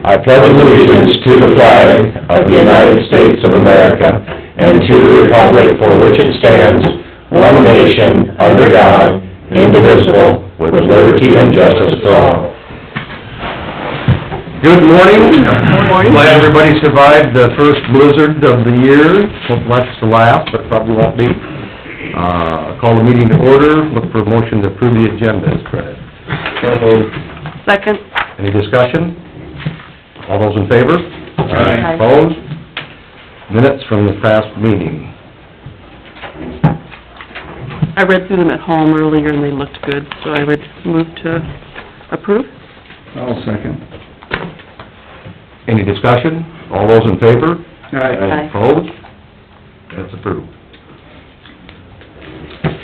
I pledge allegiance to the flag of the United States of America and to the republic for which it stands, one nation, under God, indivisible, with liberty and justice for all. Good morning. Glad everybody survived the first blizzard of the year. Hope that's the last, but probably won't be. Call the meeting to order. Look for a motion to approve the agenda as printed. Second. Any discussion? All those in favor? Aye. Opposed? Minutes from the past meeting. I read through them at home earlier and they looked good, so I would move to approve. I'll second. Any discussion? All those in favor? Aye. Opposed? That's approved.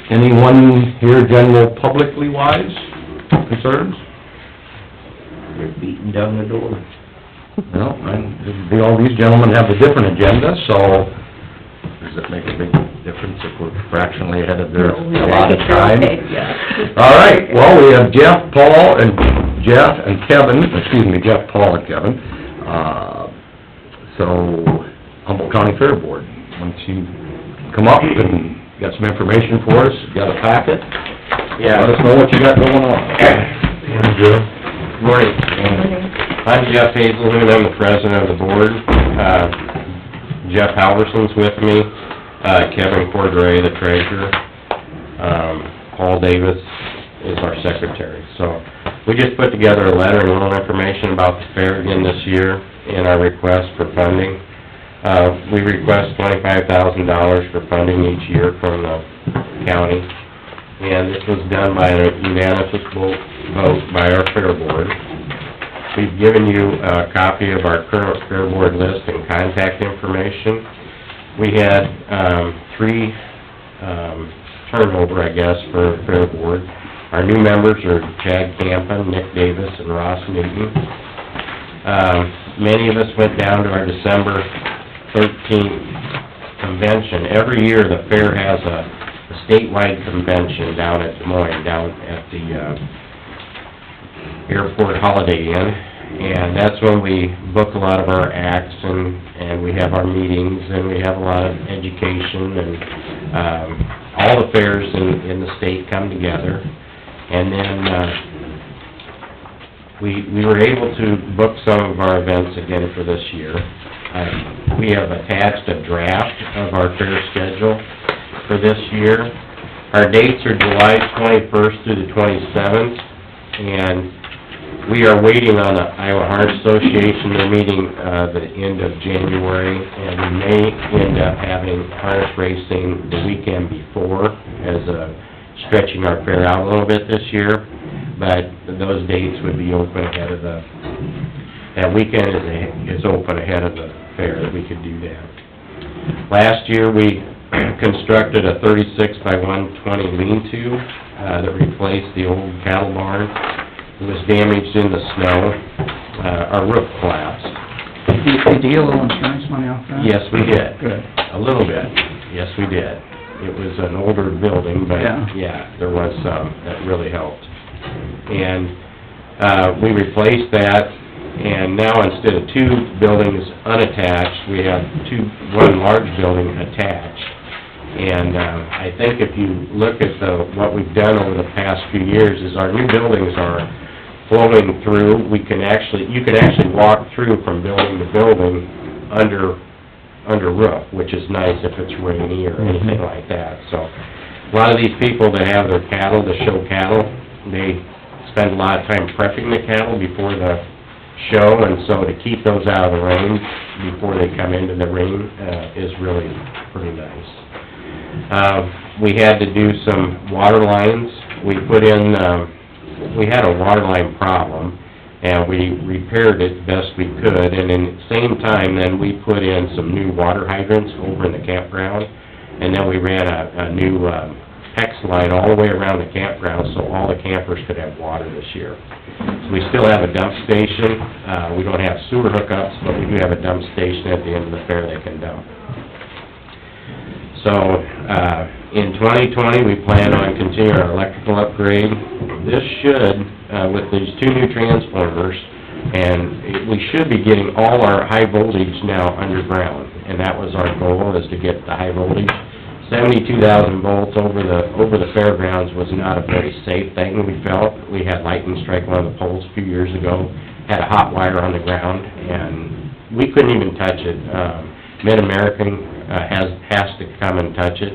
Anyone here general publicly wise concerns? They're beating down the door. No, all these gentlemen have a different agenda, so does it make a big difference if we're fractionally ahead of their allotted time? All right, well, we have Jeff, Paul, and Kevin. So, Humboldt County Fair Board, once you come up and got some information for us, got a packet? Yeah. Let us know what you got going on. Morning, Joe. Morning. I'm Jeff Hazelhoon, I'm the president of the board. Jeff Halverson's with me, Kevin Cordray, the treasurer, Paul Davis is our secretary. So, we just put together a letter and a little information about the fair again this year in our request for funding. We request $25,000 for funding each year from the county, and this was done by a unanimous vote by our fair board. We've given you a copy of our current fair board list and contact information. We had three turnover, I guess, for fair board. Our new members are Chad Campen, Nick Davis, and Ross Newton. Many of us went down to our December 13th convention. Every year the fair has a statewide convention down at Des Moines, down at the Airport Holiday Inn, and that's when we book a lot of our acts, and we have our meetings, and we have a lot of education, and all the fairs in the state come together. And then we were able to book some of our events again for this year. We have attached a draft of our fair schedule for this year. Our dates are July 21st through the 27th, and we are waiting on the Iowa Harness Association. They're meeting the end of January, and we may end up having harness racing the weekend before as stretching our fair out a little bit this year, but those dates would be open ahead of that weekend is open ahead of the fair, that we could do that. Last year, we constructed a 36 by 120 lean-to that replaced the old cattle barn. It was damaged in the snow. Our roof collapsed. Did you get a little insurance money off that? Yes, we did. Good. A little bit. Yes, we did. It was an older building, but yeah, there was some that really helped. And we replaced that, and now instead of two buildings unattached, we have one large building attached. And I think if you look at what we've done over the past few years, is our new buildings are flowing through. You can actually walk through from building to building under roof, which is nice if it's rainy or anything like that. So a lot of these people that have their cattle, the show cattle, they spend a lot of time prepping the cattle before the show, and so to keep those out of the rain before they come into the ring is really pretty nice. We had to do some water lines. We had a water line problem, and we repaired it best we could, and in the same time, then we put in some new water hydrants over in the campground, and then we ran a new PEX line all the way around the campground, so all the campers could have water this year. So we still have a dump station. We don't have sewer hookups, but we do have a dump station at the end of the fair they can dump. So, in 2020, we plan on continuing our electrical upgrade. This should, with these two new transformers, And we should be getting all our high voltage now underground, and that was our goal, is to get the high voltage. 72,000 volts over the fairgrounds was not a very safe thing, we felt. We had lightning strike one of the poles a few years ago, had a hot wire on the ground, and we couldn't even touch it. Mid-American has to come and touch it.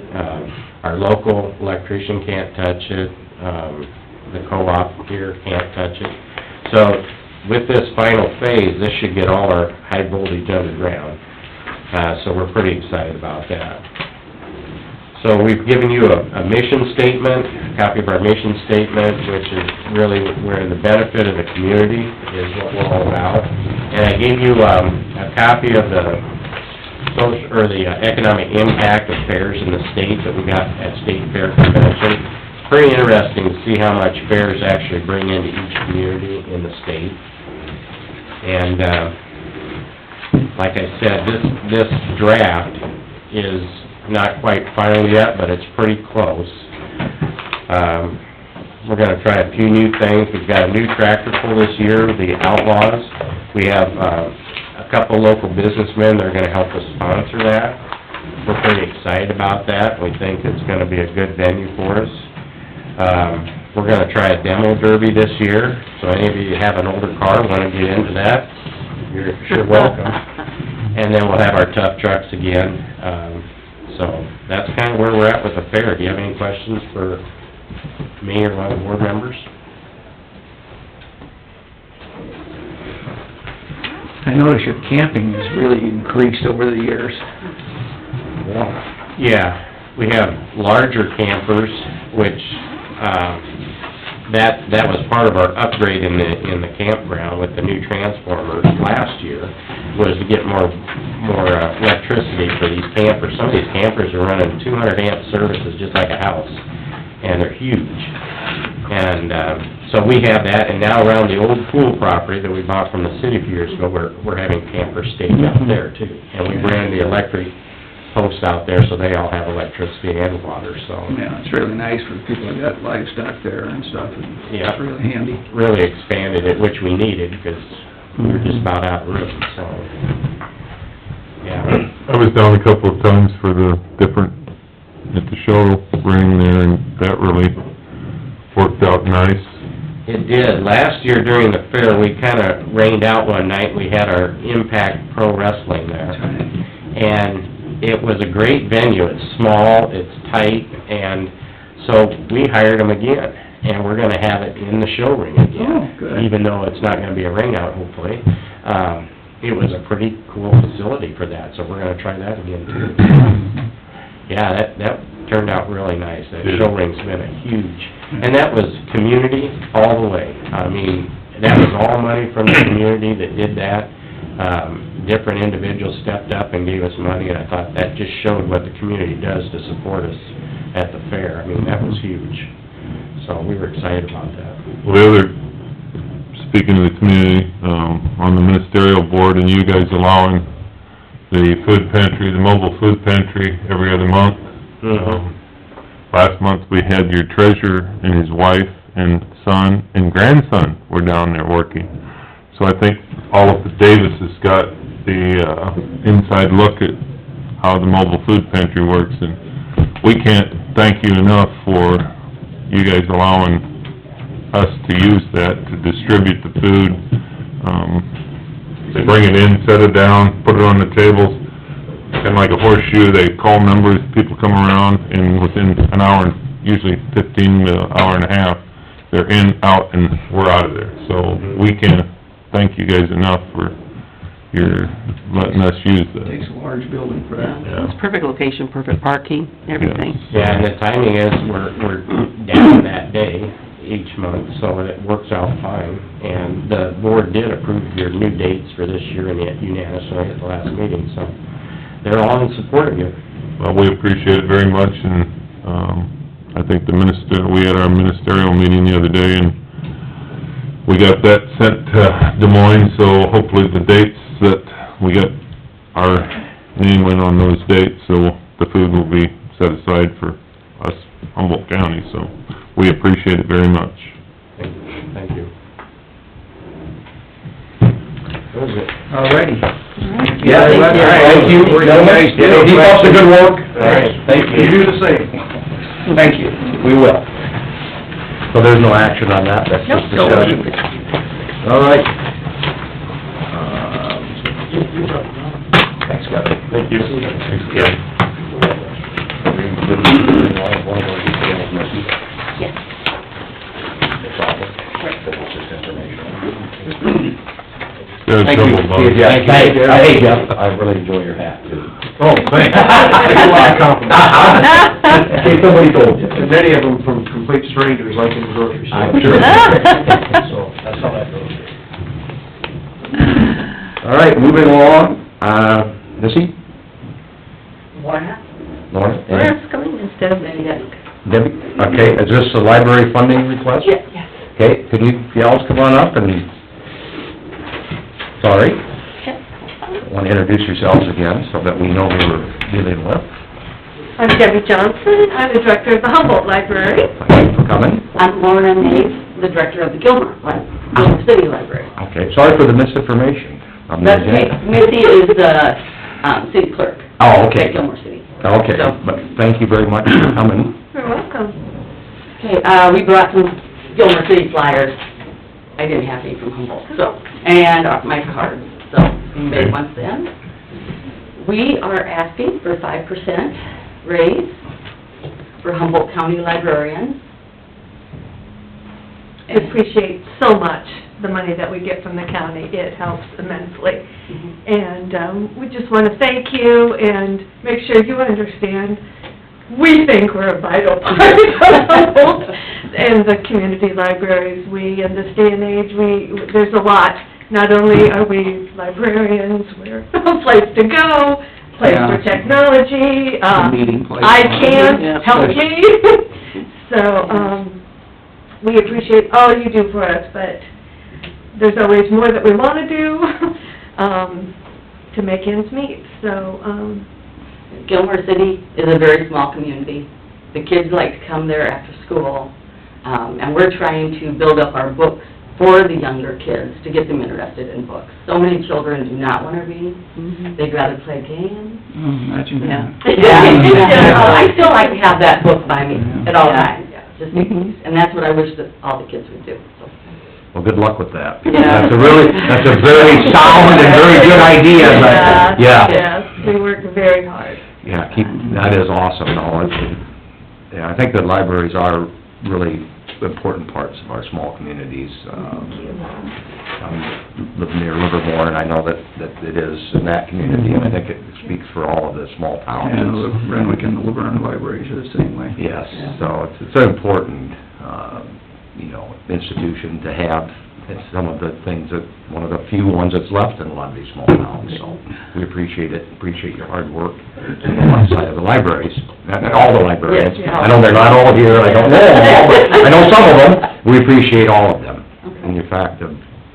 Our local electrician can't touch it. The co-op here can't touch it. So with this final phase, this should get all our high voltage underground. So we're pretty excited about that. So we've given you a mission statement, a copy of our mission statement, which is really where the benefit of the community is what we're all about. And I gave you a copy of the social, or the economic impact of fairs in the state that we got at State Fair Convention. Pretty interesting to see how much fairs actually bring into each community in the state. And like I said, this draft is not quite final yet, but it's pretty close. We're gonna try a few new things. We've got a new tractor pull this year, the Outlaws. We have a couple local businessmen that are gonna help us sponsor that. We're pretty excited about that. We think it's gonna be a good venue for us. We're gonna try a demo derby this year, so any of you have an older car, wanna get into that, you're sure welcome. And then we'll have our tough trucks again. So that's kind of where we're at with the fair. Do you have any questions for me or my board members? I notice your camping has really increased over the years. Yeah, we have larger campers, which, that was part of our upgrade in the campground with the new transformers last year, was to get more electricity for these campers. Some of these campers are running 200 amp services just like a house, and they're huge. And, so we have that, and now around the old pool property that we bought from the city a few years ago, we're having campers stayed out there too. And we ran the electric posts out there, so they all have electricity and water, so. Yeah, it's really nice for people that got livestock there and stuff, and Yeah. it's really handy. Really expanded it, which we needed, because we were just about out of room, so. Yeah, I was down a couple of times for the different, at the show ring there, and that really worked out nice. it did. Last year during the fair, we kinda rained out one night, we had our Impact Pro Wrestling there. That's right. And it was a great venue, it's small, it's tight, and so we hired them again, and we're gonna have it in the show ring again. Oh, good. Even though it's not gonna be a ring out, hopefully. It was a pretty cool facility for that, so we're gonna try that again too. Yeah, that turned out really nice, that show ring's been a huge, and that was community all the way. I mean, that was all money from the community that did that. Different individuals stepped up and gave us money, and I thought that just showed what the community does to support us at the fair. I mean, that was huge. So we were excited about that. Well, the other, speaking of the community, on the ministerial board, and you guys allowing the food pantry, the mobile food pantry every other month. Last month, we had your treasurer and his wife and son and grandson were down there working. So I think all of the Davises got the inside look at how the mobile food pantry works, and we can't thank you enough for you guys allowing us to use that to distribute the food. They bring it in, set it down, put it on the tables, and like a horseshoe, they call numbers, people come around, and within an hour, usually 15 to an hour and a half, they're in, out, and we're out of there. So we can't thank you guys enough for your letting us use that. Takes a large building for that. Yeah. It's perfect location, perfect parking, everything. Yeah, and the timing is, we're down that day each month, so it works out fine. And the board did approve your new dates for this year unanimously at the last meeting, so they're all in support of you. Well, we appreciate it very much, and, I think we had our ministerial meeting the other day, and we got that sent to Des Moines, so hopefully the dates that we got our name in on those dates, so the food will be set aside for us, Humboldt County, so we appreciate it very much. Thank you. Alrighty. Yeah, very much. thank you, gentlemen. Keep up the good work. All right, thank you. You do the same. Thank you. We will. So there's no action on that, that's just Nope. discussion. All right. Thanks, Kevin. Thank you. Yes. Thank you. See you, Jeff. Hey, Jeff, I really enjoy your hat, too. Oh, thanks. I get a lot of compliments. Hey, somebody told you. And many of them from complete strangers, like in the grocery store. I'm sure. So, that's how that goes. All right, moving along, Missy? Warner? Lauren? Warner's coming instead of Debbie. Debbie? Okay, is this a library funding request? Yes. Okay, could you gals come on up and, sorry, want to introduce yourselves again so that we know who we're dealing with. I'm Debbie Johnson, I'm the director of the Humboldt Library. Thank you for coming. I'm Lorna Mays, the director of the Gilmore City Library. Okay, sorry for the misinformation. on the That's okay. agenda. Missy is the, city clerk. Oh, okay. At Gilmore City. Okay, So- but thank you very much for coming. You're welcome. Okay, we brought some Gilmore City flyers. I didn't have any from Humboldt, so, and my cards, so anybody wants them. We are asking for 5% raise for Humboldt County librarians. I appreciate so much the money that we get from the county. It helps immensely. And we just want to thank you and make sure you understand, we think we're a vital part of Humboldt and the community libraries. We, in this day and age, there's a lot. Not only are we librarians, we're a place to go, place for technology, Meeting place. ICANN, help me. So, we appreciate all you do for us, but there's always more that we want to do, to make ends meet, so, Gilmore City is a very small community. The kids like to come there after school, and we're trying to build up our books for the younger kids to get them interested in books. So many children do not want to read. They'd rather play games. Imagine that. I still like to have that book by me at all times, just in case. And that's what I wish that all the kids would do, so. Well, good luck with that. Yeah. That's a very sound and very good idea, but, yeah. Yes, we work very hard. Yeah, that is awesome, though. Yeah, I think that libraries are really important parts of our small communities. I live near Livermore, and I know that it is in that community, and I think it speaks for all of the small towns. And the Renwick and the Laverne libraries are the same way. Yes, so it's an important, institution to have. It's some of the things that, one of the few ones that's left in a lot of these small towns, so we appreciate it, appreciate your hard work on one side of the libraries, and all the librarians. Yes, I know they're not all here, I don't know them all, but I know some of them. We appreciate all of them, and your fact of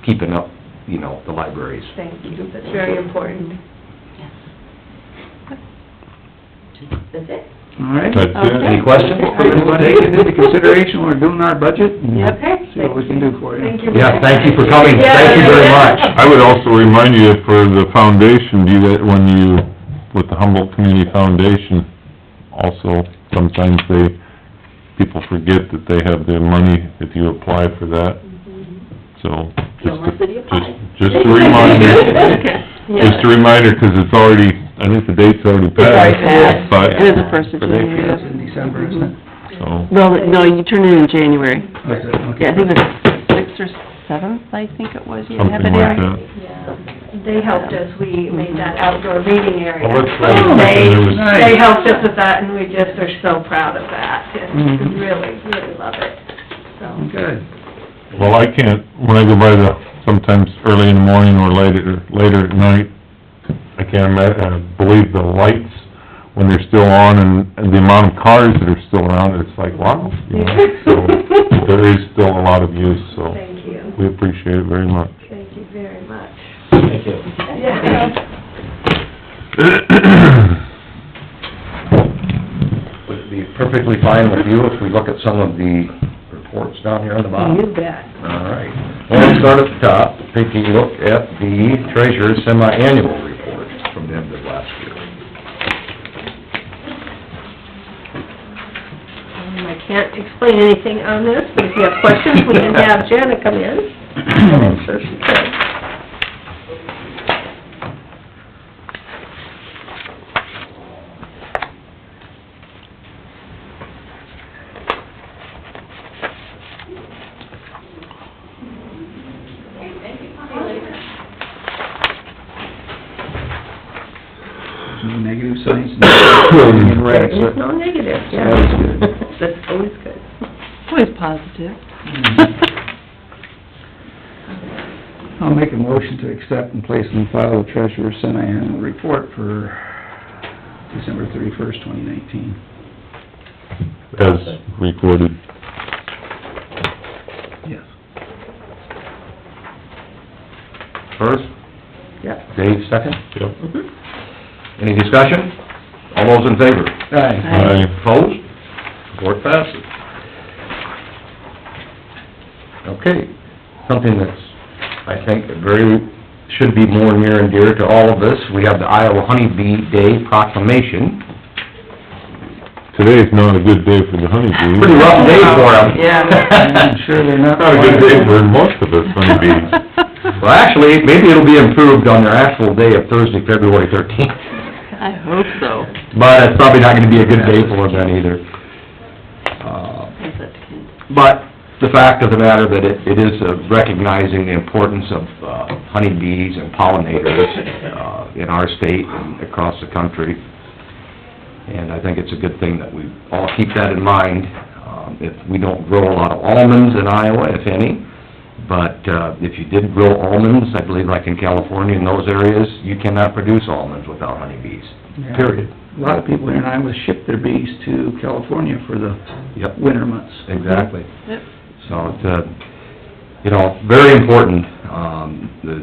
keeping up, the libraries. Thank you, that's very important. That's it? All right. That's it. Any questions? We'll take it into consideration when we're doing our budget, and Okay. see what we can do for you. Thank you. Yeah, thank you for coming, thank you very much. I would also remind you, for the foundation, with the Humboldt Community Foundation, also, sometimes people forget that they have their money if you apply for that, so, Gilmore City applied. just a reminder. Yeah. Just a reminder, 'cause it's already, I think the date's already passed, but, It is the first of That's January. in December, isn't it? so, Well, no, you turn it in January. Is it? Okay. Yeah, I think it's 6th or 7th, I think it was, you have something it like in. that. Yeah, they helped us, we made that outdoor reading area. Well, that's So right. They, There was- Nice. they helped us with that, and we just are so proud of that, and Mhm. really, really love it, so. Good. Well, I can't, when I go by sometimes early in the morning or later at night, I can't believe the lights when they're still on and the amount of cars that are still around, it's like, wow, so there is still a lot of use, so Thank you, we appreciate it very much. thank you very much. Thank you. Yeah. Would it be perfectly fine with you if we look at some of the reports down here on the bottom? You bet. All right. Well, let's start at the top, taking a look at the treasurer's semi-annual report from the end of last year. I can't explain anything on this, but if you have questions, we can have Jana come in. I'm sure she can. No negative signs, nothing in red, so There's no negative, yeah. Always good. That's always good. Always positive. I'll make a motion to accept and place in file the treasurer's semi-annual report for December 31st, 2019. As recorded. Yes. First, Yep. Dave, second. Yep. Any discussion? All those in favor? Aye. Opposed? Report passes. Okay, something that's, I think, should be more near and dear to all of us. We have the Iowa Honeybee Day proclamation. Today's not a good day for the honeybees. Pretty rough day for them. I'm sure they're not... Not a good day for most of us honeybees. Well, actually, maybe it'll be improved on their actual day of Thursday, February 13th. I hope so. But it's probably not gonna be a good day for them then either. But the fact of the matter that it is recognizing the importance of honeybees and pollinators in our state and across the country. And I think it's a good thing that we all keep that in mind. If we don't grow a lot of almonds in Iowa, if any, but if you did grow almonds, I believe like in California and those areas, you cannot produce almonds without honeybees, period. A lot of people here in Iowa ship their bees to California for the Yep, winter months. exactly. Yep. So it's, very important. The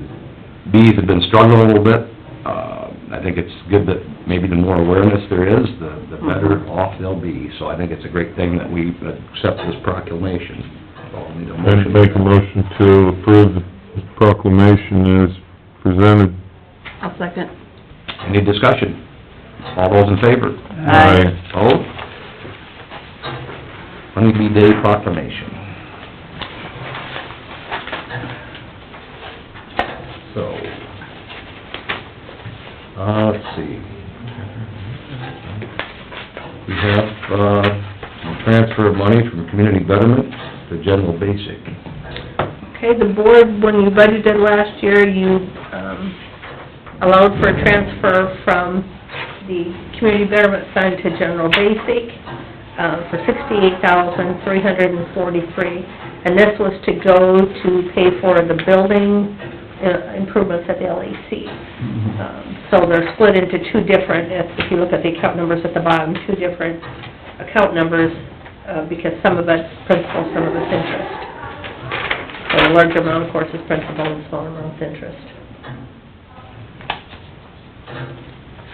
bees have been struggling a little bit. I think it's good that maybe the more awareness there is, the better off they'll be. So I think it's a great thing that we accept this proclamation. So I'll need a motion. And make a motion to approve the proclamation as presented. I'll second. Any discussion? All those in favor? Aye. Opposed? Honeybee Day proclamation. So, let's see. We have, transfer of money from community betterment to general basic. Okay, the board, when you budgeted last year, you, allowed for a transfer from the community betterment fund to general basic, for $68,343. And this was to go to pay for the building, improvements at the LEC. So they're split into two different, if you look at the account numbers at the bottom, two different account numbers, because some of it's principal, some of it's interest. So the larger amount, of course, is principal, and smaller amount's interest.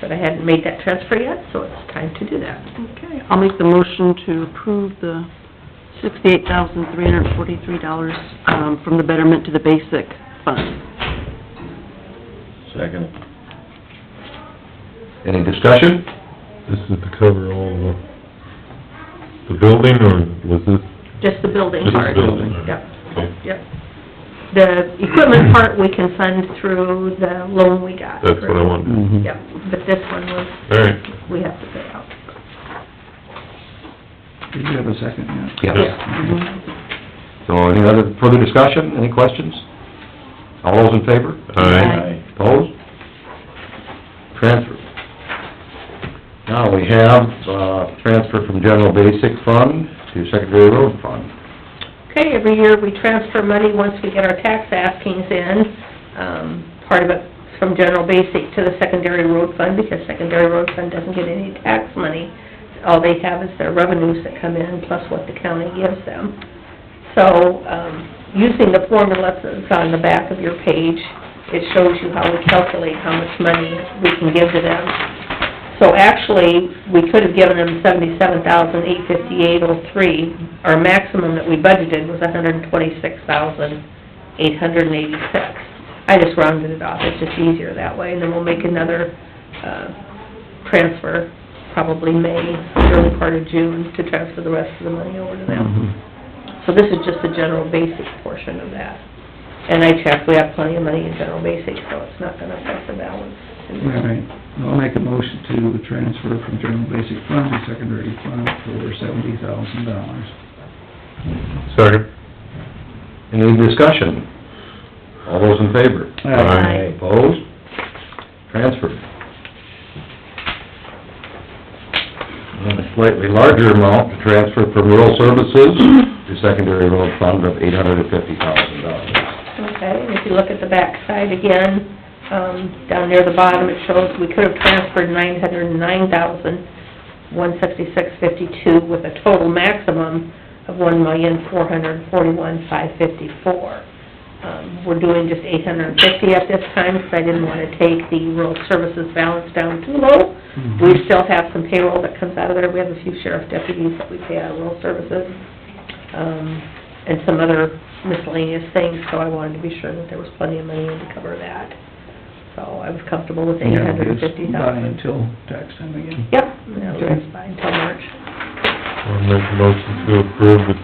But I hadn't made that transfer yet, so it's time to do that. Okay, I'll make the motion to approve the $68,343, from the betterment to the basic fund. Second. Any discussion? This is to cover all the building, or was this? Just the building Just the part. building. Yep, Okay. yep. The equipment part, we can fund through the loan we got. That's what I wanted. Mhm. Yep, but this one was, All right. we have to pay out. Did you have a second yet? Yes. So any other further discussion, any questions? All those in favor? Aye. Opposed? Transfer. Now we have, transfer from general basic fund to secondary road fund. Okay, every year we transfer money once we get our tax askings in. Part of it's from general basic to the secondary road fund, because secondary road fund doesn't get any tax money. All they have is their revenues that come in, plus what the county gives them. So, using the formula that's on the back of your page, it shows you how we calculate how much money we can give to them. So actually, we could have given them $77,858.03. Our maximum that we budgeted was $126,000 $886. I just rounded it off, it's just easier that way, and then we'll make another, transfer, probably May, early part of June, to transfer the rest of the money over to them. So this is just the general basic portion of that. And I checked, we have plenty of money in general basic, so it's not gonna affect the balance. All right, I'll make a motion to transfer from general basic fund to secondary fund for $70,000. Second. Any discussion? All those in favor? Aye. Opposed? Transferred. And a slightly larger amount to transfer from rural services to secondary road fund of $850,000. Okay, and if you look at the back side again, down near the bottom, it shows we could have transferred $909,166.52 with a total maximum of $1,441,554. We're doing just $850 at this time, because I didn't want to take the rural services balance down too low. We still have some payroll that comes out of there, we have a few sheriff deputies that we pay out of rural services, and some other miscellaneous things, so I wanted to be sure that there was plenty of money in to cover that. So I was comfortable with $850,000. Buy until tax time again. Yep, that'll last by until March. I'll make a motion to approve the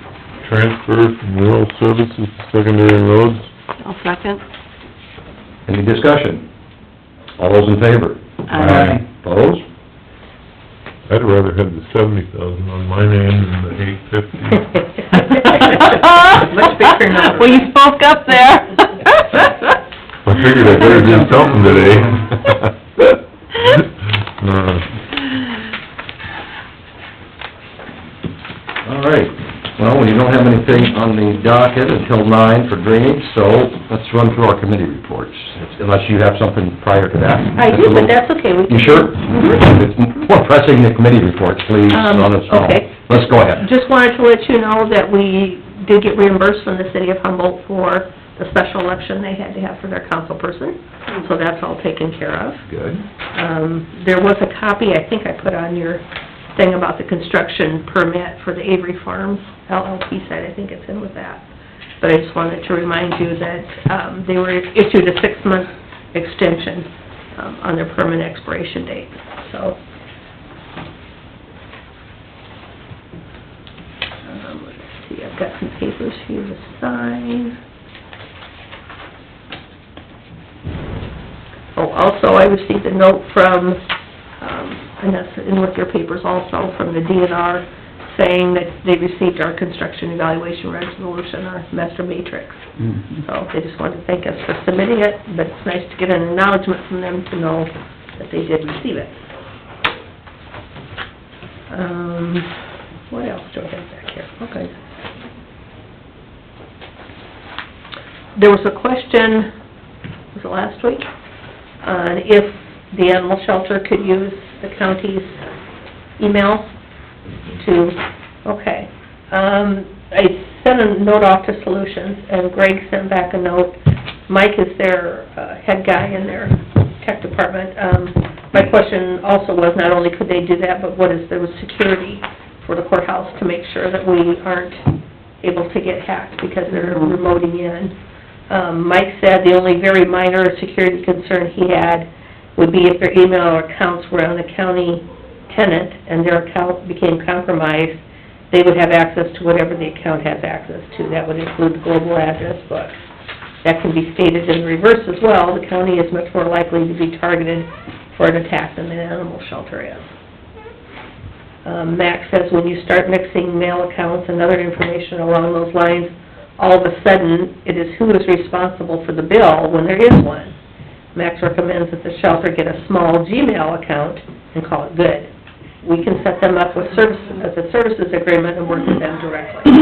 transfer from rural services to secondary roads. I'll second. Any discussion? All those in favor? Aye. Opposed? I'd rather have the 70,000 on my name than the 850. Much bigger number. Well, you spoke up there. I figured I better do something today. All right, well, we don't have anything on the docket until 9 for drainage, so let's run through our committee reports, unless you have something prior to that. I do, but that's okay. We You can- sure? It's more pressing than committee reports, please, on its own. Okay. Let's go ahead. Just wanted to let you know that we did get reimbursed from the city of Humboldt for the special election they had to have for their council person, so that's all taken care of. Good. There was a copy, I think I put on your thing about the construction permit for the Avery Farms LLC site, I think it's in with that. But I just wanted to remind you that, they were issued a 6-month extension, on their permit expiration date, so. Let's see, I've got some papers for you to sign. Oh, also, I received a note from, and that's in with your papers also, from the DNR, saying that they received our construction evaluation resolution, our master matrix. So they just wanted to thank us for submitting it, but it's nice to get an acknowledgement from them to know that they did receive it. What else do I have back here? Okay. There was a question, was it last week, on if the animal shelter could use the county's email to, okay. I sent a note off to Solutions, and Greg sent back a note. Mike is their head guy in their tech department. My question also was, not only could they do that, but what is the security for the courthouse to make sure that we aren't able to get hacked because they're remoting in. Mike said the only very minor security concern he had would be if their email accounts were on a county tenant and their account became compromised, they would have access to whatever the account has access to. That would include the global address book. That can be stated in reverse as well. The county is much more likely to be targeted for an attack than the animal shelter is. Max says when you start mixing mail accounts and other information along those lines, all of a sudden, it is who is responsible for the bill when there is one. Max recommends that the shelter get a small Gmail account and call it good. We can set them up with services, as a services agreement and work with them directly.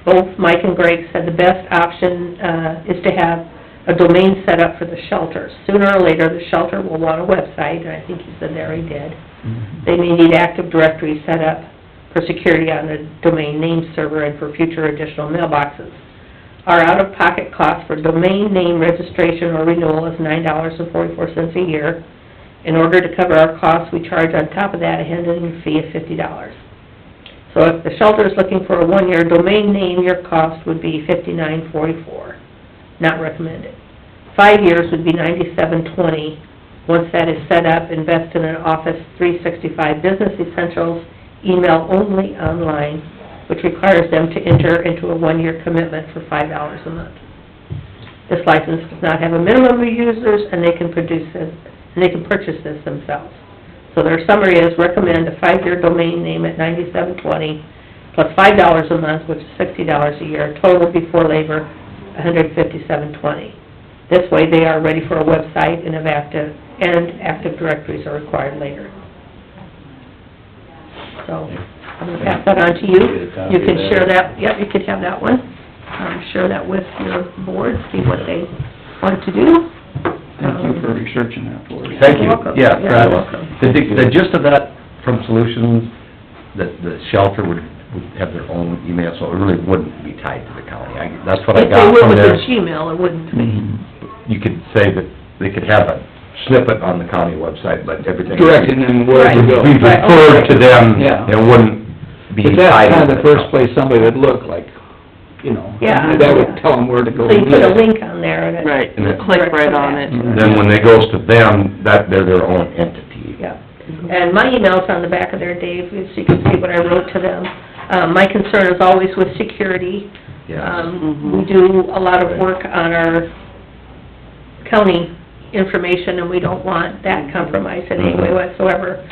Both Mike and Greg said the best option, is to have a domain set up for the shelter. Sooner or later, the shelter will want a website, and I think he said they already did. They may need Active Directory set up for security on the domain name server and for future additional mailboxes. Our out-of-pocket cost for domain name registration or renewal is $9.44 a year. In order to cover our costs, we charge on top of that a handling fee of $50. So if the shelter is looking for a 1-year domain name, your cost would be $59.44, not recommended. 5 years would be $97.20. Once that is set up, invest in an Office 365 Business Essentials, email only online, which requires them to enter into a 1-year commitment for $5 a month. This license does not have a minimum of users, and they can purchase this themselves. So their summary is recommend a 5-year domain name at $97.20 plus $5 a month, which is $60 a year, total before labor, $157.20. This way they are ready for a website and active directories are required later. So I'm gonna pass that on to you. You can share that, yep, you could have that one. Share that with your board, see what they want to do. Thank you for researching that for us. Thank you. You're welcome. Yeah, You're welcome. the gist of that from Solutions, that the shelter would have their own email, so it really wouldn't be tied to the county. That's what I got from If they there. were with a Gmail, it wouldn't be. You could say that they could have a snippet on the county website, but everything... Directing them where to go. Be referred to them, Yeah. it wouldn't be But tied that's kind to of the first place somebody would look, like, you know, Yeah. that would tell them where to go. So you put a link on there and it... Right, And it- click right on it. Then when it goes to them, they're their own entity. Yeah, and my email's on the back of there, Dave, so you can see what I wrote to them. My concern is always with security. Yes. We do a lot of work on our county information, and we don't want that compromised in any way whatsoever.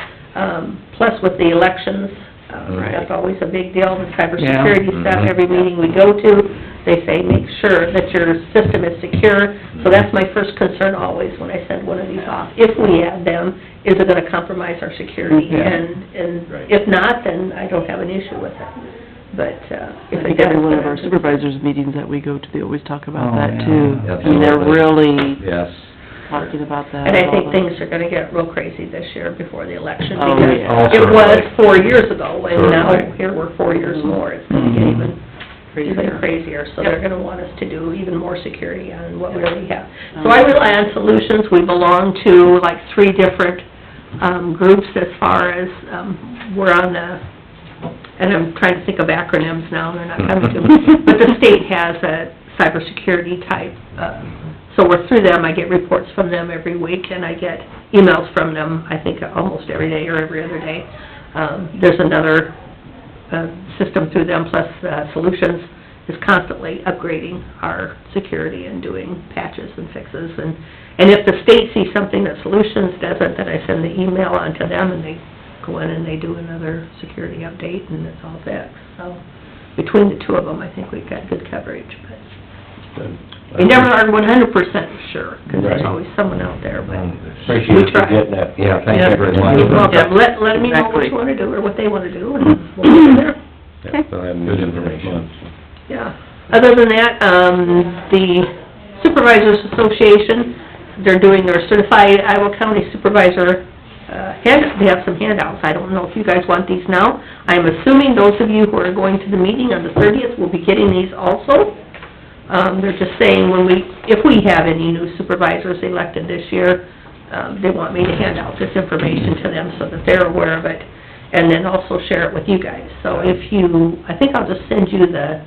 Plus with the elections, that's always a big deal, the cybersecurity stuff, every meeting we go to, they say, make sure that your system is secure. So that's my first concern always when I send one of these off. If we add them, is it gonna compromise our security? Yeah. And if not, then I don't have an issue with it. But, if I it think does... every one of our supervisors' meetings that we go to, they always talk about that yeah. too. And they're really Yes. talking about that. And I think things are gonna get real crazy this year before the election, Oh, because yeah. it was 4 years ago, and now Certainly. here we're 4 years more, it's gonna get even Crazier. crazier, so they're gonna want us to do even more security on what we already have. So I rely on Solutions, we belong to like 3 different, groups as far as, we're on the, and I'm trying to think of acronyms now, they're not coming to me, but the state has a cybersecurity type, so we're through them, I get reports from them every week, and I get emails from them, I think, almost every day or every other day. There's another system through them, plus Solutions is constantly upgrading our security and doing patches and fixes. And if the state sees something that Solutions doesn't, then I send the email on to them, and they go in and they do another security update, and it's all fixed. So between the two of them, I think we've got good coverage, but you never are 100% sure, because there's always someone out there, but Appreciate we you try. getting that. Yeah, thank you very much. You're welcome. Let me know what Exactly. you wanna do, or what they wanna do, and we'll go from there. Yeah, so I have good information. Yeah. Other than that, the Supervisors Association, they're doing their Certified Iowa County Supervisor, they have some handouts. I don't know if you guys want these now. I'm assuming those of you who are going to the meeting on the 30th will be getting these also. They're just saying if we have any new supervisors elected this year, they want me to hand out this information to them so that they're aware of it, and then also share it with you guys. So if you, I think I'll just send you the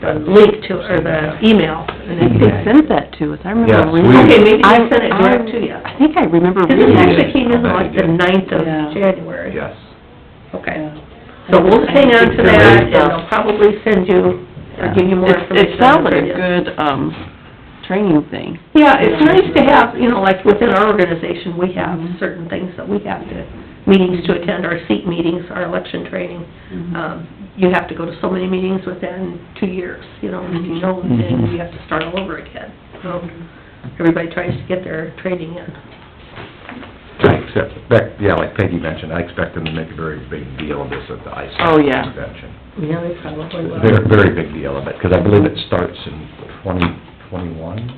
link to, or the email, and then you They guys... sent that to us, I remember Yes, reading. we- Okay, maybe they sent it direct to you. I think I remember Because reading it it. actually came in like the 9th of Yeah. January. Yes. Okay. So we'll hang on to that, and they'll probably send you, or give you more information. It sounds like on a the 30th. good, training thing. Yeah, it's nice to have, like within our organization, we have certain things that we have to, meetings to attend, our seat meetings, our election training. You have to go to so many meetings within 2 years, if you don't, then you have to start all over again. So everybody tries to get their training in. I expect, like Peggy mentioned, I expect them to make a very big deal of this at the ISAC Oh, yeah. convention. Yeah, they probably will. Very, very big deal of it, because I believe it starts in 2021.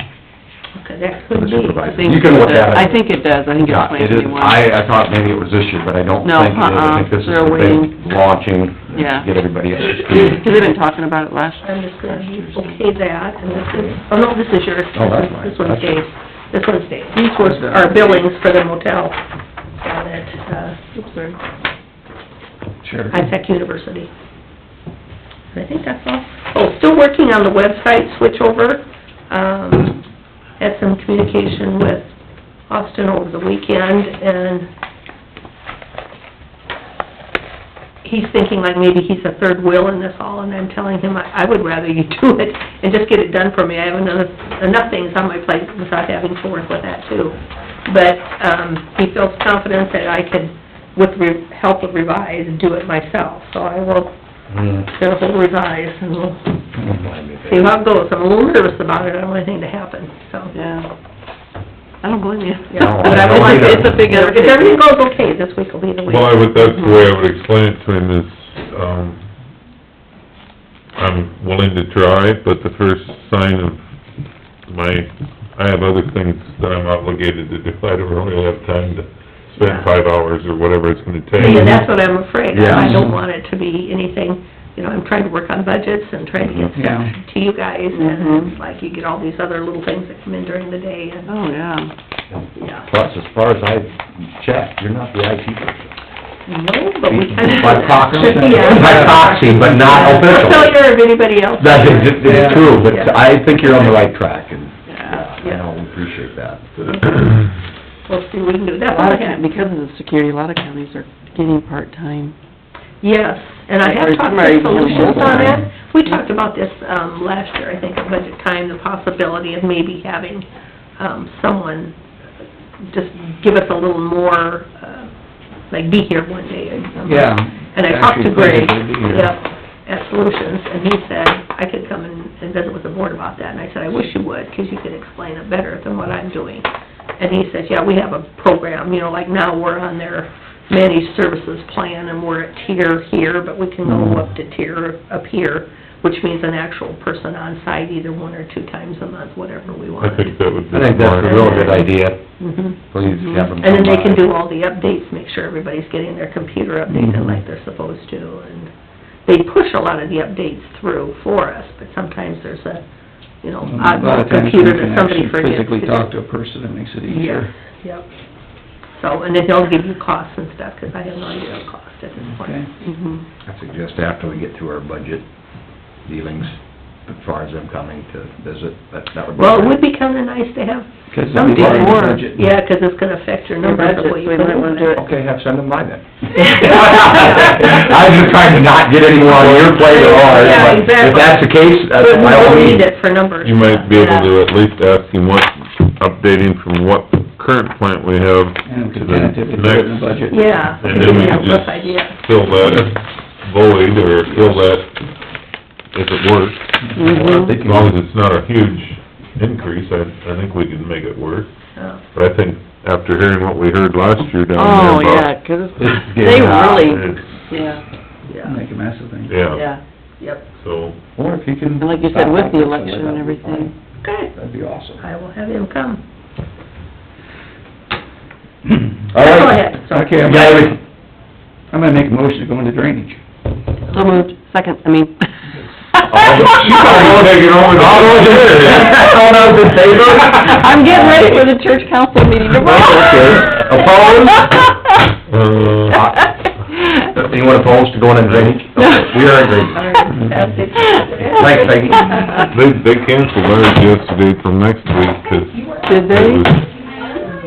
Okay, that For could the be. supervisor. I think You can look it does. at it. I think it does, I think it's Yeah, it is, 2021. I thought maybe it was this year, but I don't No, think it is. I think this is they're the waiting. big launching, Yeah. get everybody up to speed. Because they've been talking about it last year. I'm just gonna okay that, and this is, oh no, this is yours. Oh, that's mine. This one's Dave's. This one's Dave's. These were our billings for the motel down at, oops, sorry. Sure. Tech University. And I think that's all. Oh, still working on the website switchover. Had some communication with Austin over the weekend, and he's thinking like maybe he's a third wheel in this all, and I'm telling him I would rather you do it and just get it done for me. I have enough things on my plate without having to work with that too. But, he feels confident that I could, with help of Revise, do it myself. So I will get a hold of Revise and we'll see how it goes. I'm a little nervous about it. I don't want anything to happen, so. Yeah. I don't blame you. Yeah. But I would like, it's a big If undertaking. everything goes okay, this week will be the week. Well, that's the way I would explain it to him is, I'm willing to try, but the first sign of I have other things that I'm obligated to do. I don't really have time to spend 5 hours or whatever it's gonna take. Yeah, that's what I'm afraid. Yeah. I don't want it to be anything, I'm trying to work on budgets and trying to get Yeah. stuff to you guys, and Mhm. it's like you get all these other little things that come in during the day, and, Oh, yeah. yeah. Plus, as far as I checked, you're not the IT person. No, but we kind of... By proxy, Yeah. by proxy, but not official. Failure of anybody else. That is, it's true, but Yeah. I think you're on the right track, and, Yeah. we appreciate that. We'll see what we can do. A That's lot all of, I have. because of the security, a lot of counties are getting part-time. Yes, and I have Or talked somebody to Solutions on full-time. it. We talked about this, last year, I think, at budget time, the possibility of maybe having, someone just give us a little more, like, be here one day and something. Yeah. And I talked to Actually, Greg, physically be here. yep, at Solutions, and he said I could come and visit with the board about that, and I said, I wish you would, 'cause you could explain it better than what I'm doing. And he says, yeah, we have a program, like now we're on their managed services plan, and we're at tier here, but we can go up to tier up here, which means an actual person on site, either 1 or 2 times a month, whatever we want. I think that would be I think that's a real good idea. Mhm. Please have them And then they come can by. do all the updates, make sure everybody's getting their computer updated like they're supposed to, and they push a lot of the updates through for us, but sometimes there's a, A lot oddball of times computer you can that somebody actually forgets. physically to talk do. to a person, it makes it Yes, easier. yep. So, and then they'll give you costs and stuff, 'cause I have no idea what cost at this point. Okay. Mhm. I suggest after we get through our budget dealings, as far as them coming to visit, that would be... Well, it would be kinda nice to have Because some it'll be part of people, the budget. yeah, 'cause it's gonna affect your numbers of what you Your put budget, so we might wanna do it. Okay, send them by then. I was just trying to not get any more on your plate or ours, Yeah, but if exactly. that's the case, But we by all don't need means. it for numbers. You might be able Yeah. to at least ask him what, updating from what current plant we have And we to could the tentatively put it in the next, budget. Yeah, and then we yeah, can rough just idea. fill that void, or fill that if it works. Mhm. As long as it's not a huge increase, I think we can make it work. Oh. But I think after hearing what we heard last year down Oh, there yeah, about... 'cause It's they getting hot. really, It's- yeah, Yeah, Make a mess of things. Yeah, yeah. yep. so, Or if you can... And like you said, with the election and everything. Okay, That'd be awesome. I will have him come. All Go right. ahead. Sorry. Okay, Yeah, I'm gonna make a motion to go into drainage. So moved, second, All those in favor? I'm getting ready for the church council meeting tomorrow. Okay. Opposed? Anyone opposed to going in drainage? Okay, we are in drainage. Fantastic. Thanks, Peggy. they canceled ours yesterday till next week, 'cause... Did they? it was-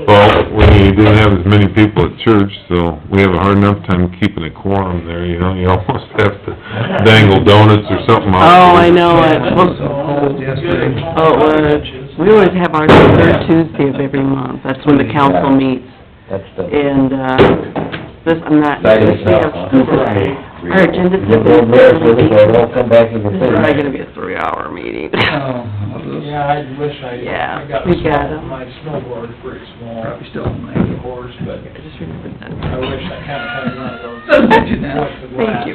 Well, we didn't have as many people at church, so we have a hard enough time keeping a quorum there, you almost have to dangle donuts or something out. Oh, I know it. It was so cold yesterday. Oh, it was. We always have our third Tuesday of every month. That's when the council meets. That's the... And, this, I'm not, Exciting we have, stuff, huh? our agenda says We'll go there, so we won't come back in the this is probably gonna be a 3-hour meeting. Oh, those Yeah, I wish Yeah, I got we got 'em. my snowboard's pretty small, probably still on my... of course, but I just remembered that. I wish I kinda had one of those. Imagine that. with the Thank glass. you.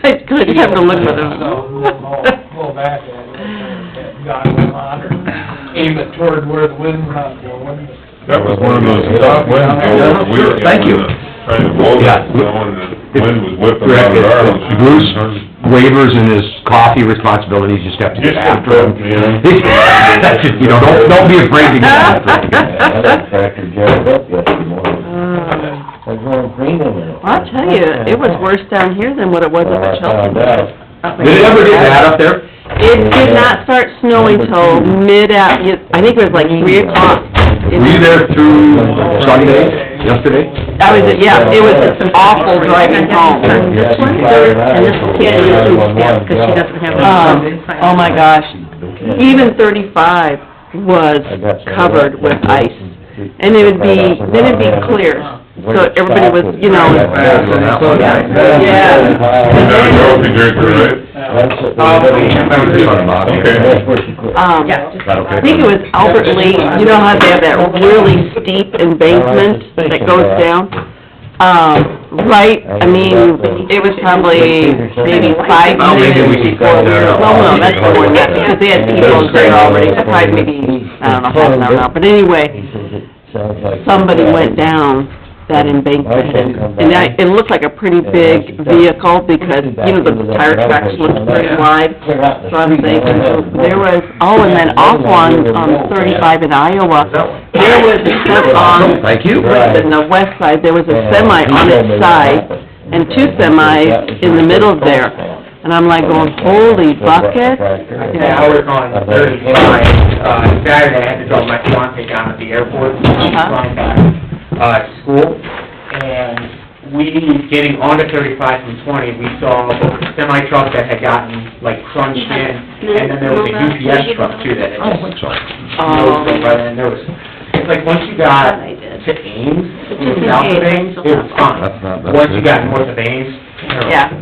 It's good to have to look for So, pull back at it, and got it on, or aim it toward where the wind's not blowing. That was one of those tough winds, though, we were Thank you. trying to blow Yeah. that snow, and the wind was whipping Correct. out of our... Bruce waivers and his coffee responsibilities, just have to get after him. That's just, don't be afraid to get after him. Tractor jacked up yesterday morning. Uh, How'd I'll tell you, it was worse down here than what it was up at Shelton. Did it ever get bad up there? It did not start snowing till I think it was like 3 o'clock. Were you there through Sunday, yesterday? It was awful driving home. This one, and this one can't use food stamps because she doesn't have any. Oh my gosh, even 35 was covered with ice. And then it'd be clear, so everybody was, you know. Yeah. I think it was Albert Lee, you know how they have that really steep embankment that goes down? It was probably maybe 5 minutes before we were, no, that's more than that, because they had people there already, probably maybe, I don't know, half an hour now, but anyway, somebody went down that embankment, and it looked like a pretty big vehicle, because, you know, the tire tracks looked pretty wide, so I'm thinking, there was, and then off on 35 in Iowa, there was Thank you. in the west side, there was a semi on its side, and 2 semis in the middle there, and I'm like going, holy bucket. Yeah, I was on 35, Saturday, I had to drop my fiance down at the airport, flying back, to school, and getting onto 35 from 20, we saw a semi-truck that had gotten, like, crunched in, and then there was a UPS truck too that had just, and there was, it's like, once you got to Ames, south of Ames, it was fine. Once you got north of Ames, terrible. Yeah,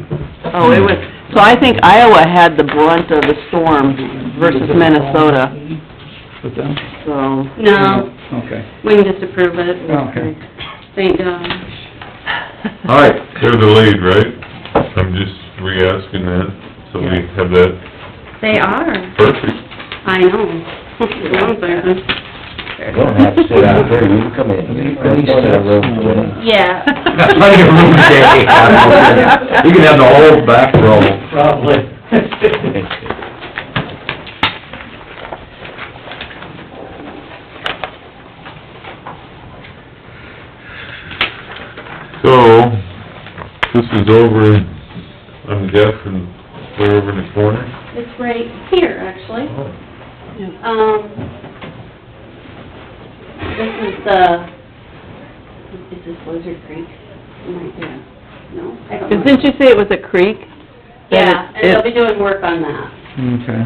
it was, so I think Iowa had the brunt of the storm versus Minnesota, With them? so. No, Okay. we can just approve it. Okay. Thank God. All right. They're the lead, right? I'm just re-asking that, so we have that They are, perfect. I know. One second. Don't have to sit out there, you can come in. Yeah. Got plenty of room today. You can have the whole back row. Probably. So, this is over, I'm guessing, we're over in the corner? It's right here, actually. This is Lizard Creek, right there. No, I don't know. Didn't you say it was a creek? Yeah, and they'll be doing work on that, Okay.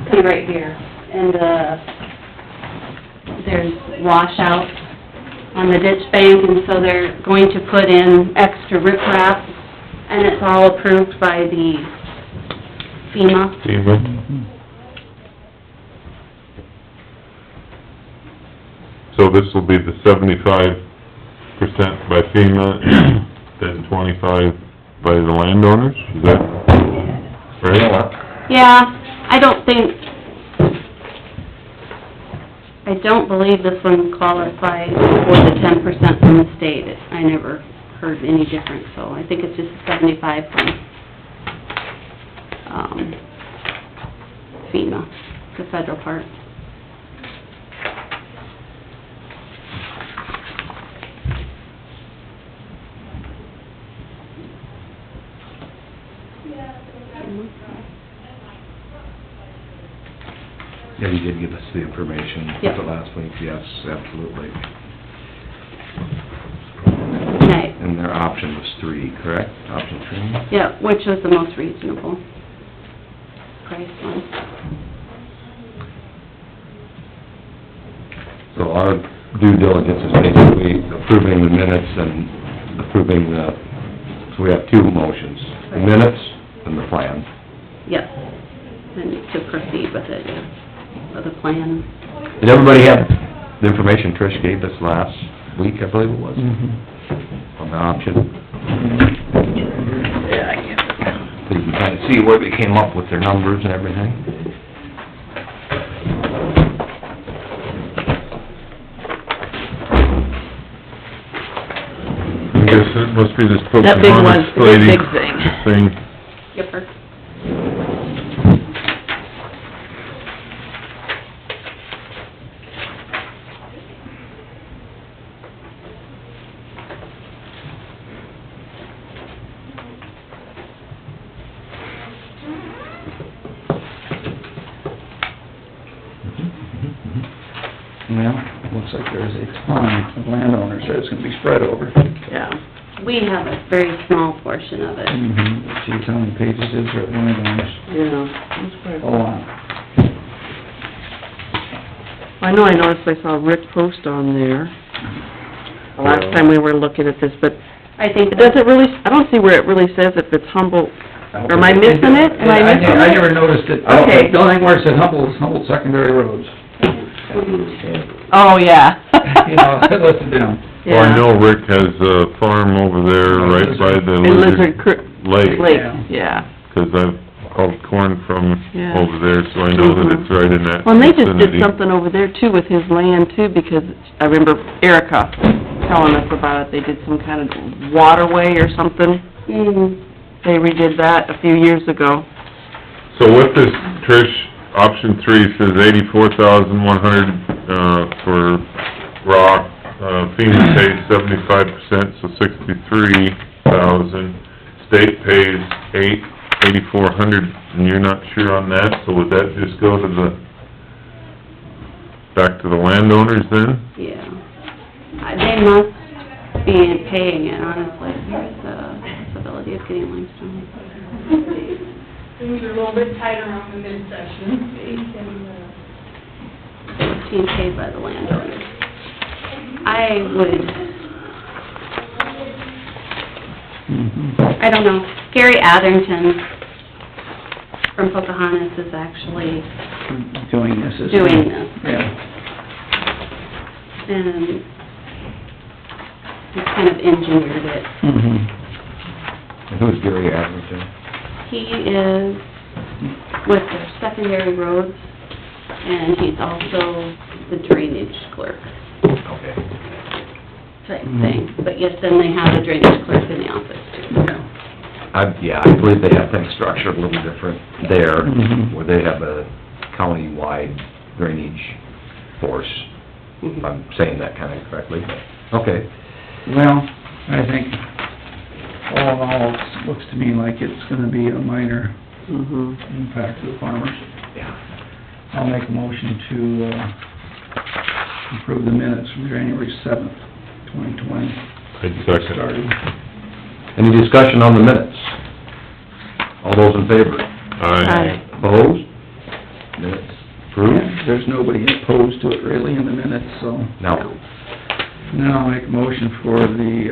kind of right here. And, there's washouts on the ditch bank, and so they're going to put in extra riprap, and it's all approved by the FEMA. So this will be the 75% by FEMA, and then 25 by the landowners, is that right? Yeah, I don't believe this one qualifies for the 10% from the state. I never heard any different, so I think it's just 75 from, FEMA, the federal part. Yeah, you did give us the information Yep. the last week, yes, absolutely. Okay, And their option was 3, correct? Option 3? yeah, which was the most reasonable price one. So our due diligence is basically approving the minutes and approving so we have 2 motions, the Right. minutes and the plan. Yes, and to proceed with it, yeah, with a plan. Did everybody have the information Trish gave us last week, I believe it was, on the option? Yeah, I guess. So you can kind of see where they came up with their numbers and everything. I guess it must be this That big one, Pocahontas the lady big thing. thing. Yipper. looks like there's a ton of landowners that it's gonna be spread over. Yeah. We have a very small portion of it. Geez, how many pages is there at landowners? Yeah. A lot. I know I noticed I saw Rick post on there, the last time we were looking at this, but I think it doesn't really, I don't see where it really says if it's Humboldt, or am I missing it? Am I missing I it? never noticed it. Okay. The only thing where it said Humboldt is Humboldt secondary roads. Oh, yeah. You know, it listed down. Well, I Yeah. know Rick has a farm over there right by the In Lizard Lake, Lake, yeah. 'cause I've hauled corn from Yeah. over there, so I know that it's right in that Well, and they just vicinity. did something over there too with his land too, because I remember Erica telling us about it. They did some kind of waterway or something. They redid that a few years ago. So with this, Trish, option 3 says 84,100, for rock, FEMA pays 75%, so 63,000. State pays 8,400, and you're not sure on that, so would that just go to back to the landowners then? Yeah. They must be paying it, honestly. Here's the possibility of getting limestone. Things are a little bit tighter on the midsection. Being paid by the landowners. I would, I don't know, Gary Atherton from Pocahontas is actually Doing this. doing this. Yeah. And he kind of engineered it. And who's Gary Atherton? He is with their secondary roads, and he's also the drainage clerk Okay. type thing. But yes, then they have a drainage clerk in the office too. I believe they have things structured a little different there, where they have a county-wide drainage force, if I'm saying that kinda correctly. Okay. Well, I think, all in all, it looks to me like it's gonna be a minor impact to the farmers. Yeah. I'll make a motion to, approve the minutes from January 7th, 2020. I'd second. Started. Any discussion on the minutes? All those in favor? Aye. Opposed? Minutes approved? There's nobody opposed to it really in the minutes, so. No. Now I'll make a motion for the,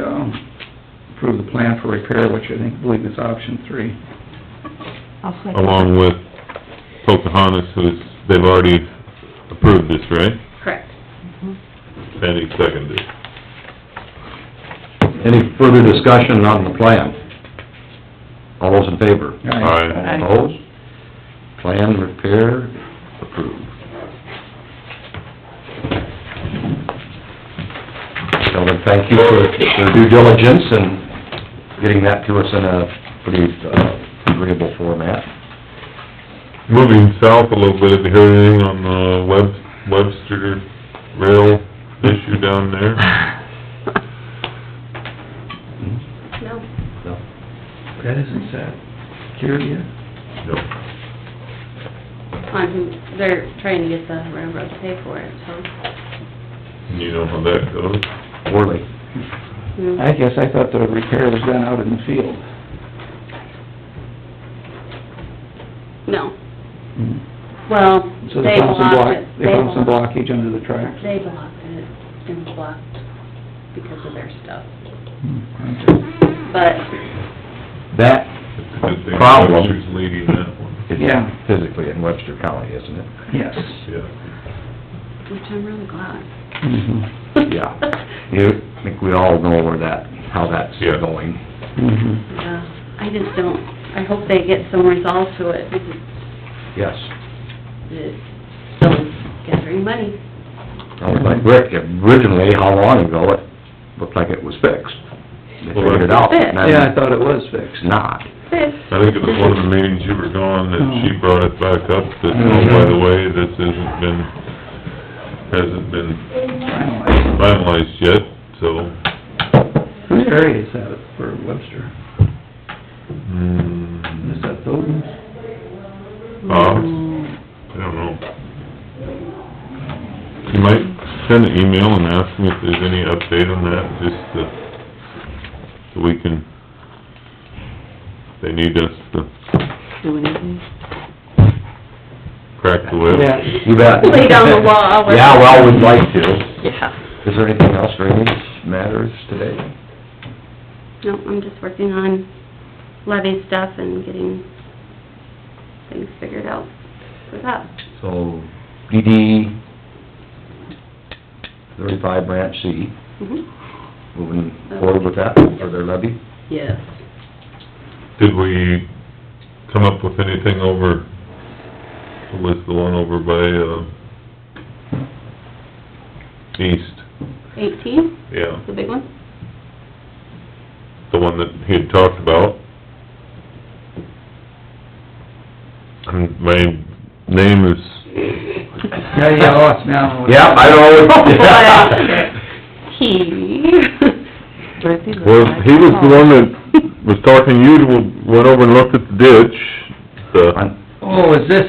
approve the plan for repair, which I believe is option 3. I'll second. Along with Pocahontas, they've already approved this, right? Correct. Sandy seconded. Any further discussion on the plan? All those in favor? Aye. Opposed? Plan repair approved. So then, thank you for your due diligence and getting that to us in a pretty agreeable format. Moving south a little bit, have you heard anything on the Webster rail issue down there? No. No. That isn't that cured yet? Nope. They're trying to get the railroad to pay for it, so. You know how that goes? Poorly. I guess I thought the repair was done out in the field. No. Well, So they blocked it. They found some blockage under the tracks. They blocked it. It was blocked because of their stuff. Okay. But That It's a good thing Problem. Webster's leading that one. is Yeah. physically in Webster County, isn't it? Yes. Yeah. which I'm really glad. Yeah. I think we all know how that's Yeah. going. Yeah, I just don't, I hope they get some resolve to it, because Yes. it's still gathering money. Like Rick, originally, how long ago, it looked like it was fixed. They figured it out. Fixed. and then Yeah, I thought it was It's fixed. not. I think it was one of the meetings you were gone that she brought it back up, that, oh, by the way, this hasn't been Finalized. finalized yet, so, Whose area is that for Webster? hmm, Is that Bowden's? I don't know. You might send an email and ask them if there's any update on that, just so we can, if they need us to Do anything? crack the whip. Yeah. You bet. Lay down the law. Yeah, well, we'd like to. Yeah. Is there anything else drainage matters today? No, I'm just working on levy stuff and getting things figured out for that. So, DD 35 branch C, Mm-hmm. moving forward with that, or their levy? Yes. Did we come up with anything over, was the one over by, east? 18, Yeah, the big one? the one that he had talked about. My name is, Yeah, you lost me on. Yeah, I know. He... well, he was the one that was talking, you went over and looked at the ditch, the, Oh, is this,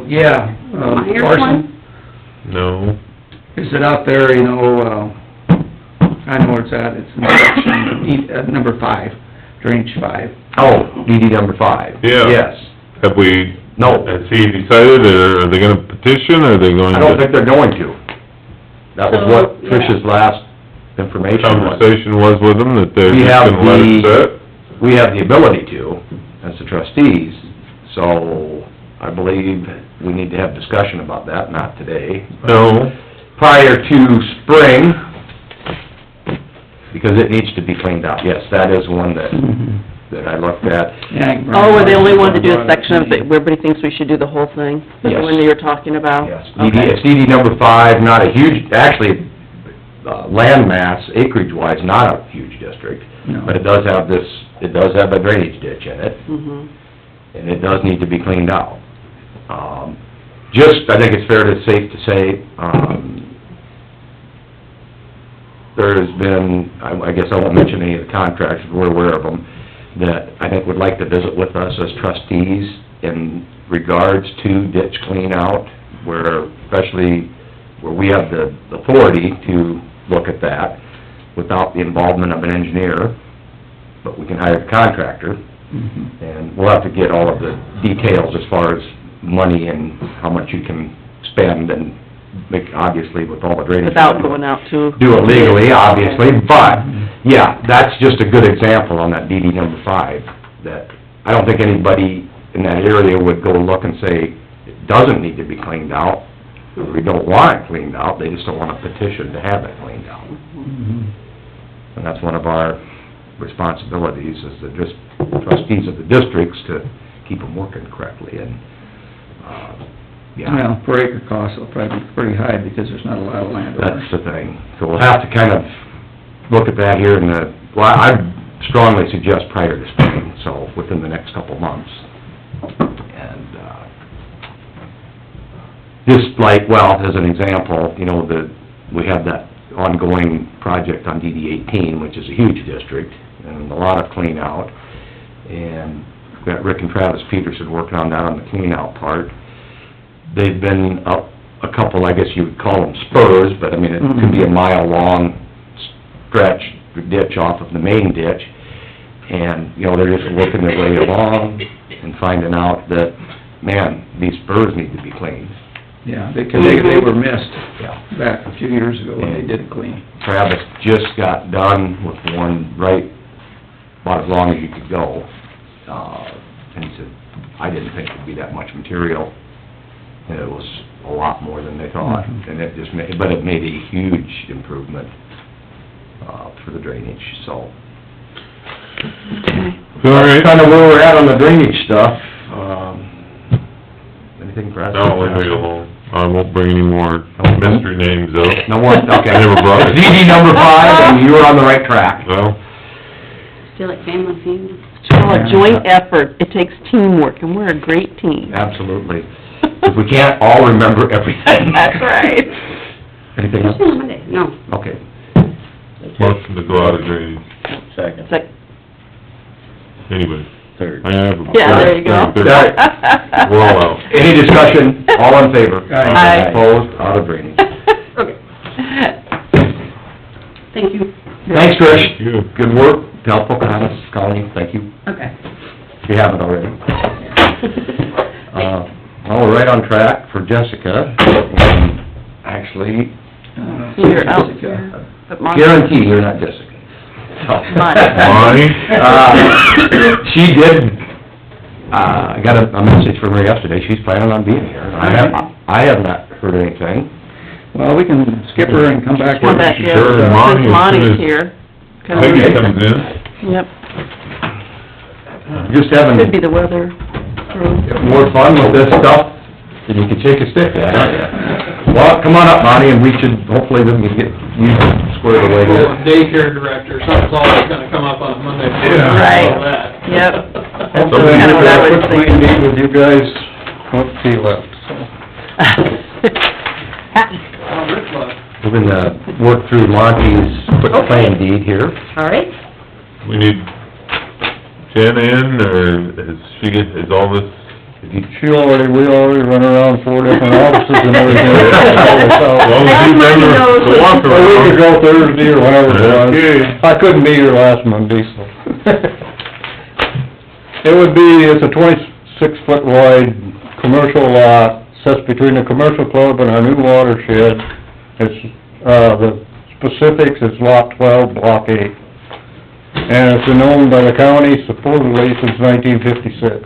yeah, Myers Larson? one? no, Is it out there, you know, I know where it's at, it's in section, number 5, drainage 5. Oh, DD number 5. Yeah. Yes. have we, No, has he decided, or are they gonna petition, or are they going to? I don't think they're going to. That was what So, yeah. Trish's last information was. Conversation was with them, that they're We just have gonna let it sit? We have the ability to, as the trustees, so I believe we need to have discussion about that, not today. No, Prior to spring, because it needs to be cleaned out. Yes, that is one that I looked at. Oh, were they only wanted to do a section of it, where everybody thinks we should do the whole thing? The Yes. one that you're talking about? Yes, Okay. it's DD number 5, not a huge, actually, land mass, acreage-wise, not a huge district, No. but it does have this, it does have a drainage ditch in it, Mhm. and it does need to be cleaned out. Just, I think it's safe to say, there's been, I guess I won't mention any of the contractors, we're aware of them, that I think would like to visit with us as trustees in regards to ditch clean out, where, especially where we have the authority to look at that without the involvement of an engineer, but we can hire a contractor, and we'll have to get all of the details as far as money and how much you can spend, and make, obviously, with all the drainage. Without going out to... Do it legally, obviously, but, yeah, that's just a good example on that DD number 5, that I don't think anybody in that area would go look and say, it doesn't need to be cleaned out, or we don't want it cleaned out, they just don't want a petition to have it cleaned out. And that's one of our responsibilities, as the trustees of the districts, to keep them working correctly, and, yeah. Well, per acre cost will probably be pretty high, because there's not a lot of land over. That's the thing. So we'll have to kind of look at that here in the, well, I'd strongly suggest prior to spring, so within the next couple of months. And, just like, well, as an example, you know, we have that ongoing project on DD 18, which is a huge district, and a lot of clean out. And we've got Rick and Travis Peterson working on that on the clean out part. They've been up a couple, I guess you would call them spurs, but I mean, it could be a mile-long stretch, ditch off of the main ditch. And, you know, they're just working their way along and finding out that, man, these spurs need to be cleaned. Yeah, because they were missed Yeah. back a few years ago when they did it clean. Travis just got done with one right about as long as you could go. And he said, I didn't think it'd be that much material. And it was a lot more than they thought, and it just made, but it made a huge improvement, for the drainage, so. all right. That's kinda where we're at on the drainage stuff. Anything for us? No, leave me alone, I won't bring any more mystery names up. No more, okay. I never brought it. DD number 5, and you were on the right track. Well, Feel like family feud. Oh, a joint effort, it takes teamwork, and we're a great team. Absolutely. If we can't all remember everything. That's right. Anything else? Usually on Monday, no. Okay. motion to go out of drainage, Second. Second. anyway. Third. I have a... Yeah, there you go. Third. We're all out. Any discussion? All in favor? Aye. Opposed? Out of drainage. Okay. Thank you. Thanks, Trish. Thank you. Good work. Tell Pocahontas County, thank you, Okay. if you haven't already. Well, we're right on track for Jessica, and actually, You're out. Jessica. But Monty- guarantee you're not Jessica. Monty. She did, I got a message from her yesterday, she's planning on being here. I have not heard anything. Well, we can skip her and come back. Come back, yeah, Sure, since Monty, as Monty's soon as here. Peggy comes in. Yep, Just having could be the weather. more fun with this stuff than you can shake a stick at, aren't you? Well, come on up, Monty, and we should, hopefully, we can get you squared away here. Daycare director, something's always gonna come up on a Monday. Yeah. Right. All that. Yep. That's Somebody kind of what I was Quick thinking. meet with you guys, once he left, so. Oh, Rick left. We're gonna work through Monty's quick claim deed here. All right. We need Jen in, or is all this? We already run around 4 different offices and everything. Well, you remember the walk A week ago Thursday or whenever it was. Okay. I couldn't be here last Monday, so. It's a 26-foot wide commercial lot, sits between the commercial club and our new watershed. It's, the specifics is lot 12, block 8. And it's been owned by the county supposedly since 1956.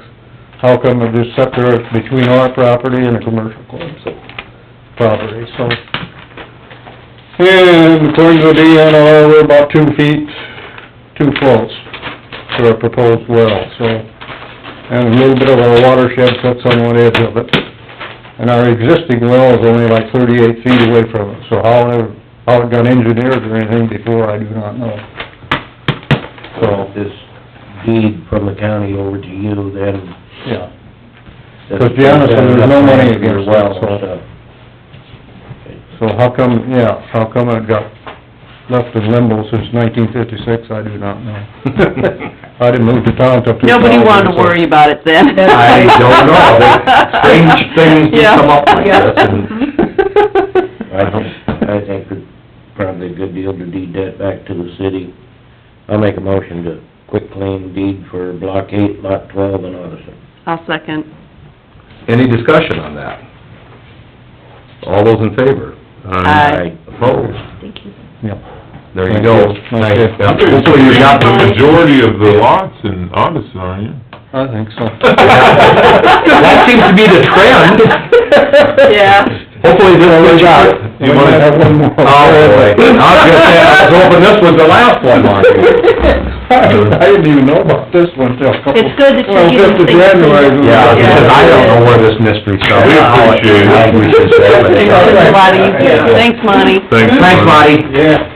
How come it just sat there between our property and the commercial club's property, so. And according to the DNR, we're about 2 feet too close to our proposed well, so. And a little bit of our watershed sits on one edge of it. And our existing well is only like 38 feet away from it, so how it got engineered or anything before, I do not know. So if this deed from the county over to you, then... Yeah. Because Janice said there's no money against well, it, so how come it got left in limbo since 1956, I do not know. I didn't move to town till 2000. Nobody wanted to so- worry about it then. I don't know, strange things Yeah. just come up like Yeah. this, and I think it's probably a good deal to deed that back to the city. I'll make a motion to quit claim deed for block 8, lot 12 in Odison. I'll second. any discussion on that? All those in favor? Aye. Opposed? Thank you. Yep. There you go. Okay. Hopefully you got The the... majority of the lots in Odison, aren't you? I think so. That seems to be the trend. Yeah. Hopefully this one got it. You might have one more. Oh, boy. I was gonna say, I was hoping this was the last one, Monty. I didn't even know about this one till a couple... It's good that Well, you're fifth getting of things... January. Yeah, because I don't know where this mystery stuff is. We appreciate it. I think we should say it. It's a lot easier. Thanks, Monty. Thanks, Monty. Yeah.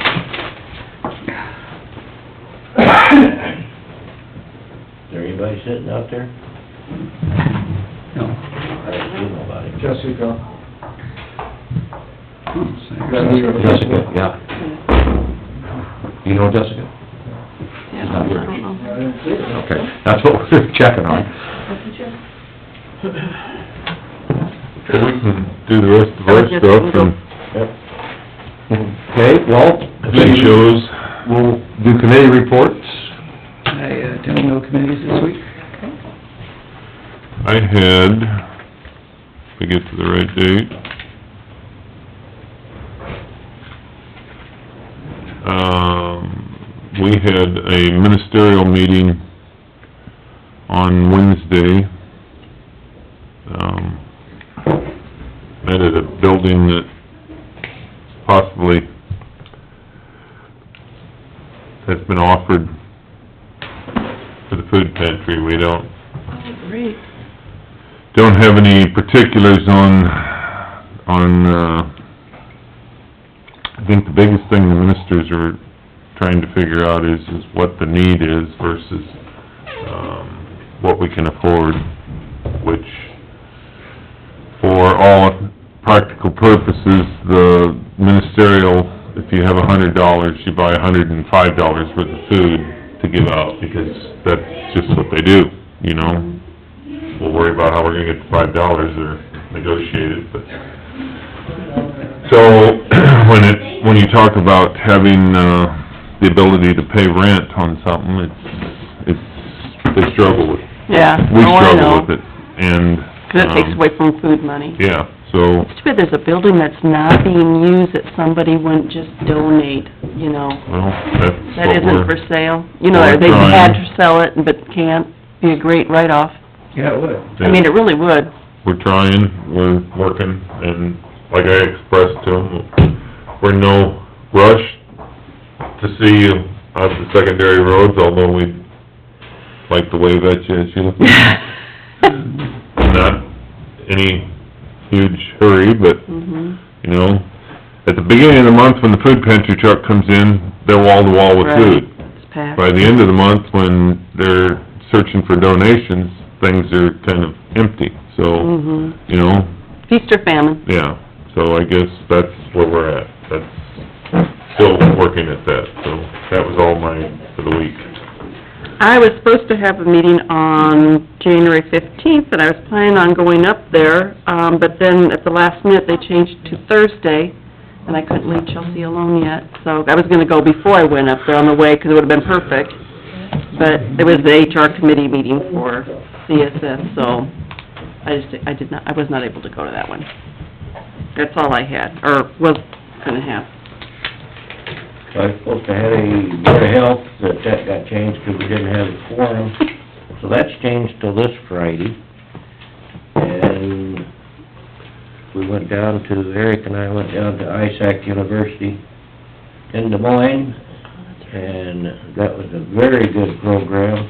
Is there anybody sitting out there? No. I don't see nobody. Jessica. Jessica, yeah. You know Jessica? Yeah, I don't know. Okay, that's what we're checking on. We can do the rest of our Just stuff and Okay, well, see shows. we'll do committee reports. I attended no committees this week. I had, if I get to the right date, we had a ministerial meeting on Wednesday. Met at a building that possibly has been offered for the food pantry. We don't Great. have any particulars on, I think the biggest thing the ministers are trying to figure out is what the need is versus, what we can afford, which, for all practical purposes, the ministerial, if you have $100, you buy $105 worth of food to give out, because that's just what they do, you know? We'll worry about how we're gonna get the $5 or negotiate it, but So, when you talk about having, the ability to pay rent on something, they struggle with, Yeah. we Oh, I know. struggle with it, and... 'Cause it takes away from food money. Yeah, so, It's too bad there's a building that's not being used that somebody wouldn't just donate, you know? well, that's That what isn't we're... for sale. You know, we're they've trying. had to sell it, but can't. Be a great write-off. Yeah, it would. I mean, it really would. We're trying, we're working, and like I expressed to them, we're in no rush to see you on the secondary roads, although we'd like to wave at you as you look. Not any huge hurry, but, Mhm. you know, at the beginning of the month, when the food pantry truck comes in, they're wall-to-wall with Right. food. It's passed. By the end of the month, when they're searching for donations, things are kind of empty, so, Mhm. you know, Feast or famine. yeah, so I guess that's where we're at. That's, still working at that, so that was all mine for the week. I was supposed to have a meeting on January 15th, and I was planning on going up there, but then at the last minute, they changed to Thursday, and I couldn't leave Chelsea alone yet, so I was gonna go before I went up there on the way, 'cause it would've been perfect. But it was the HR committee meeting for CSS, so I was not able to go to that one. That's all I had, or was gonna have. I was supposed to have a Board of Health, that got changed because we didn't have a quorum. So that's changed till this Friday. And we went down to, Eric and I went down to ISAC University in Des Moines, and that was a very good program.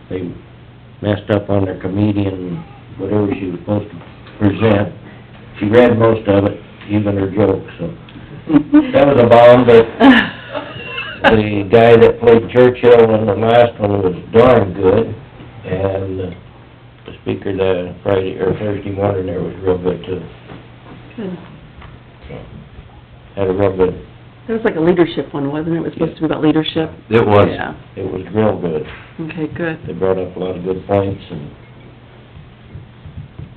They messed up on their comedian, whatever she was supposed to present. She read most of it, even her jokes, so that was a bomb, but the guy that played Churchill in the last one was darn good, and the speaker the Friday, or Thursday morning there was real good too. Good. Had a real good, It was like a leadership one, wasn't it? It was supposed to be about leadership? It was. Yeah, it was real good. okay, good. They brought up a lot of good points, and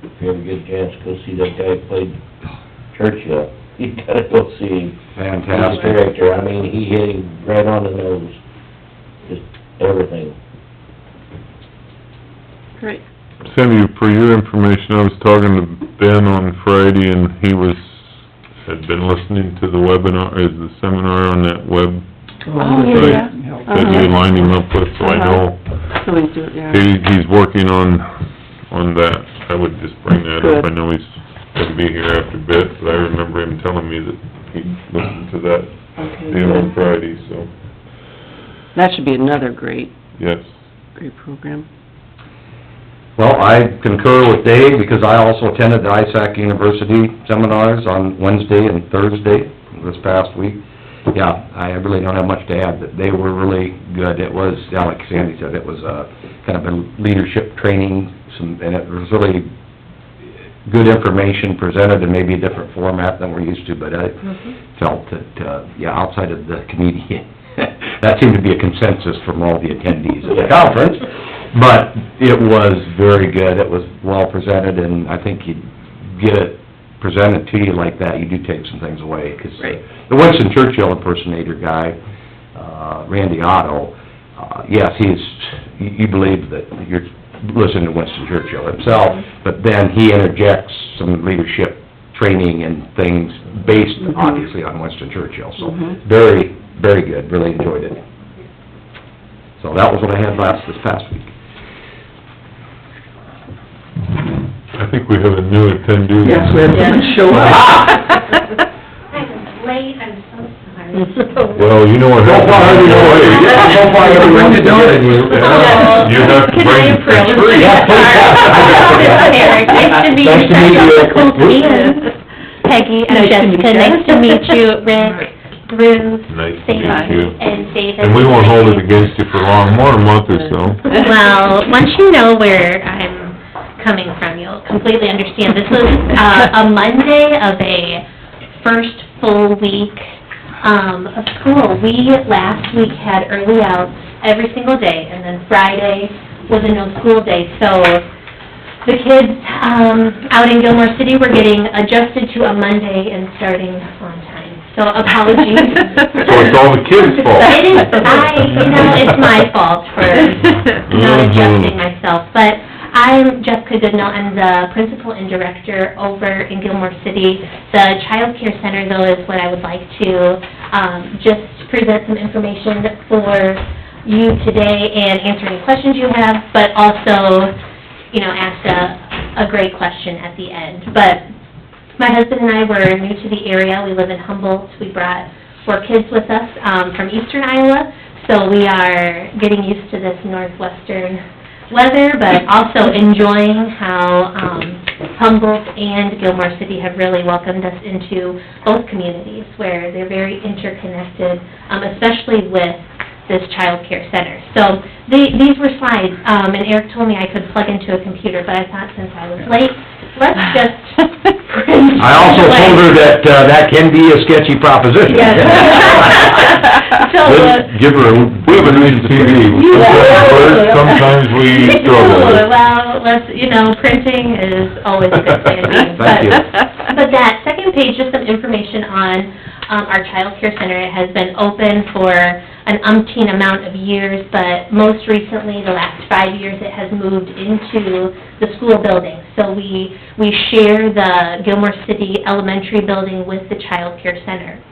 if you ever get a chance, go see that guy who played Churchill. You gotta go see him. He's a Fantastic. character, I mean, he hit him right on the nose, just everything. Great. Cindy, for your information, I was talking to Ben on Friday, and he had been listening to the webinar, the seminar on that web Oh, site yeah. that we lined him up with, so I know So he's doing, yeah. he's working on that. I would just bring that up. Good. I know he's gonna be here after a bit, but I remember him telling me that he listened to that Okay, deal on good. Friday, so, That should be another great yes. program. Well, I concur with Dave, because I also attended the ISAC University seminars on Wednesday and Thursday this past week. Yeah, I really don't have much to add, but they were really good. It was, yeah, like Sandy said, it was kind of a leadership training, and it was really good information presented in maybe a different format than we're used to, but I felt that, yeah, outside of the comedian, that seemed to be a consensus from all the attendees at the conference, but it was very good. It was well presented, and I think you get it presented to you like that, you do take some things away, 'cause the Winston Churchill impersonator guy, Randy Otto, yes, you believe that you're listening to Winston Churchill himself, but then he interjects some leadership training and things based, obviously, on Winston Churchill, so very, very good, really enjoyed it. So that was what I had this past week. I think we have a new attendee. Yes, we have someone show up. I was late, I'm so sorry. Well, you know what happens. So far, you know what, so far, everyone's done it. You have to bring the tree. Eric, nice to meet you. Nice to meet you. Cool to meet you. Peggy, I'm Jessica, nice to meet you, Rick, Bruce, Nice to meet Sandy, you. and David. And we won't hold it against you for long, more than a month or so. Well, once you know where I'm coming from, you'll completely understand. This was a Monday of a first full week of school. We last week had early outs every single day, and then Friday was a no-school day. So the kids, out in Gilmore City were getting adjusted to a Monday and starting on time. So apologies. So it's all the kids' fault. It is, it's my fault for not adjusting myself, but I'm Jessica Goodnow, I'm the principal and director over in Gilmore City. The Child Care Center, though, is what I would like to, just present some information for you today and answer any questions you have, but also, ask a great question at the end. But my husband and I were new to the area. We live in Humboldt. We brought 4 kids with us, from eastern Iowa, so we are getting used to this northwestern weather, but also enjoying how Humboldt and Gilmore City have really welcomed us into both communities, where they're very interconnected, especially with this child care center. So these were slides, and Eric told me I could plug into a computer, but I thought since I was late, let's just print. I also told her that, that can be a sketchy proposition. Yes. So, Give her, we have a nice TV. Sometimes we struggle with it. Well, printing is always a good thing. Thank you. But that second page, just some information on our child care center. It has been open for an umpteen amount of years, but most recently, the last 5 years, it has moved into the school building. So we share the Gilmore City Elementary building with the child care center.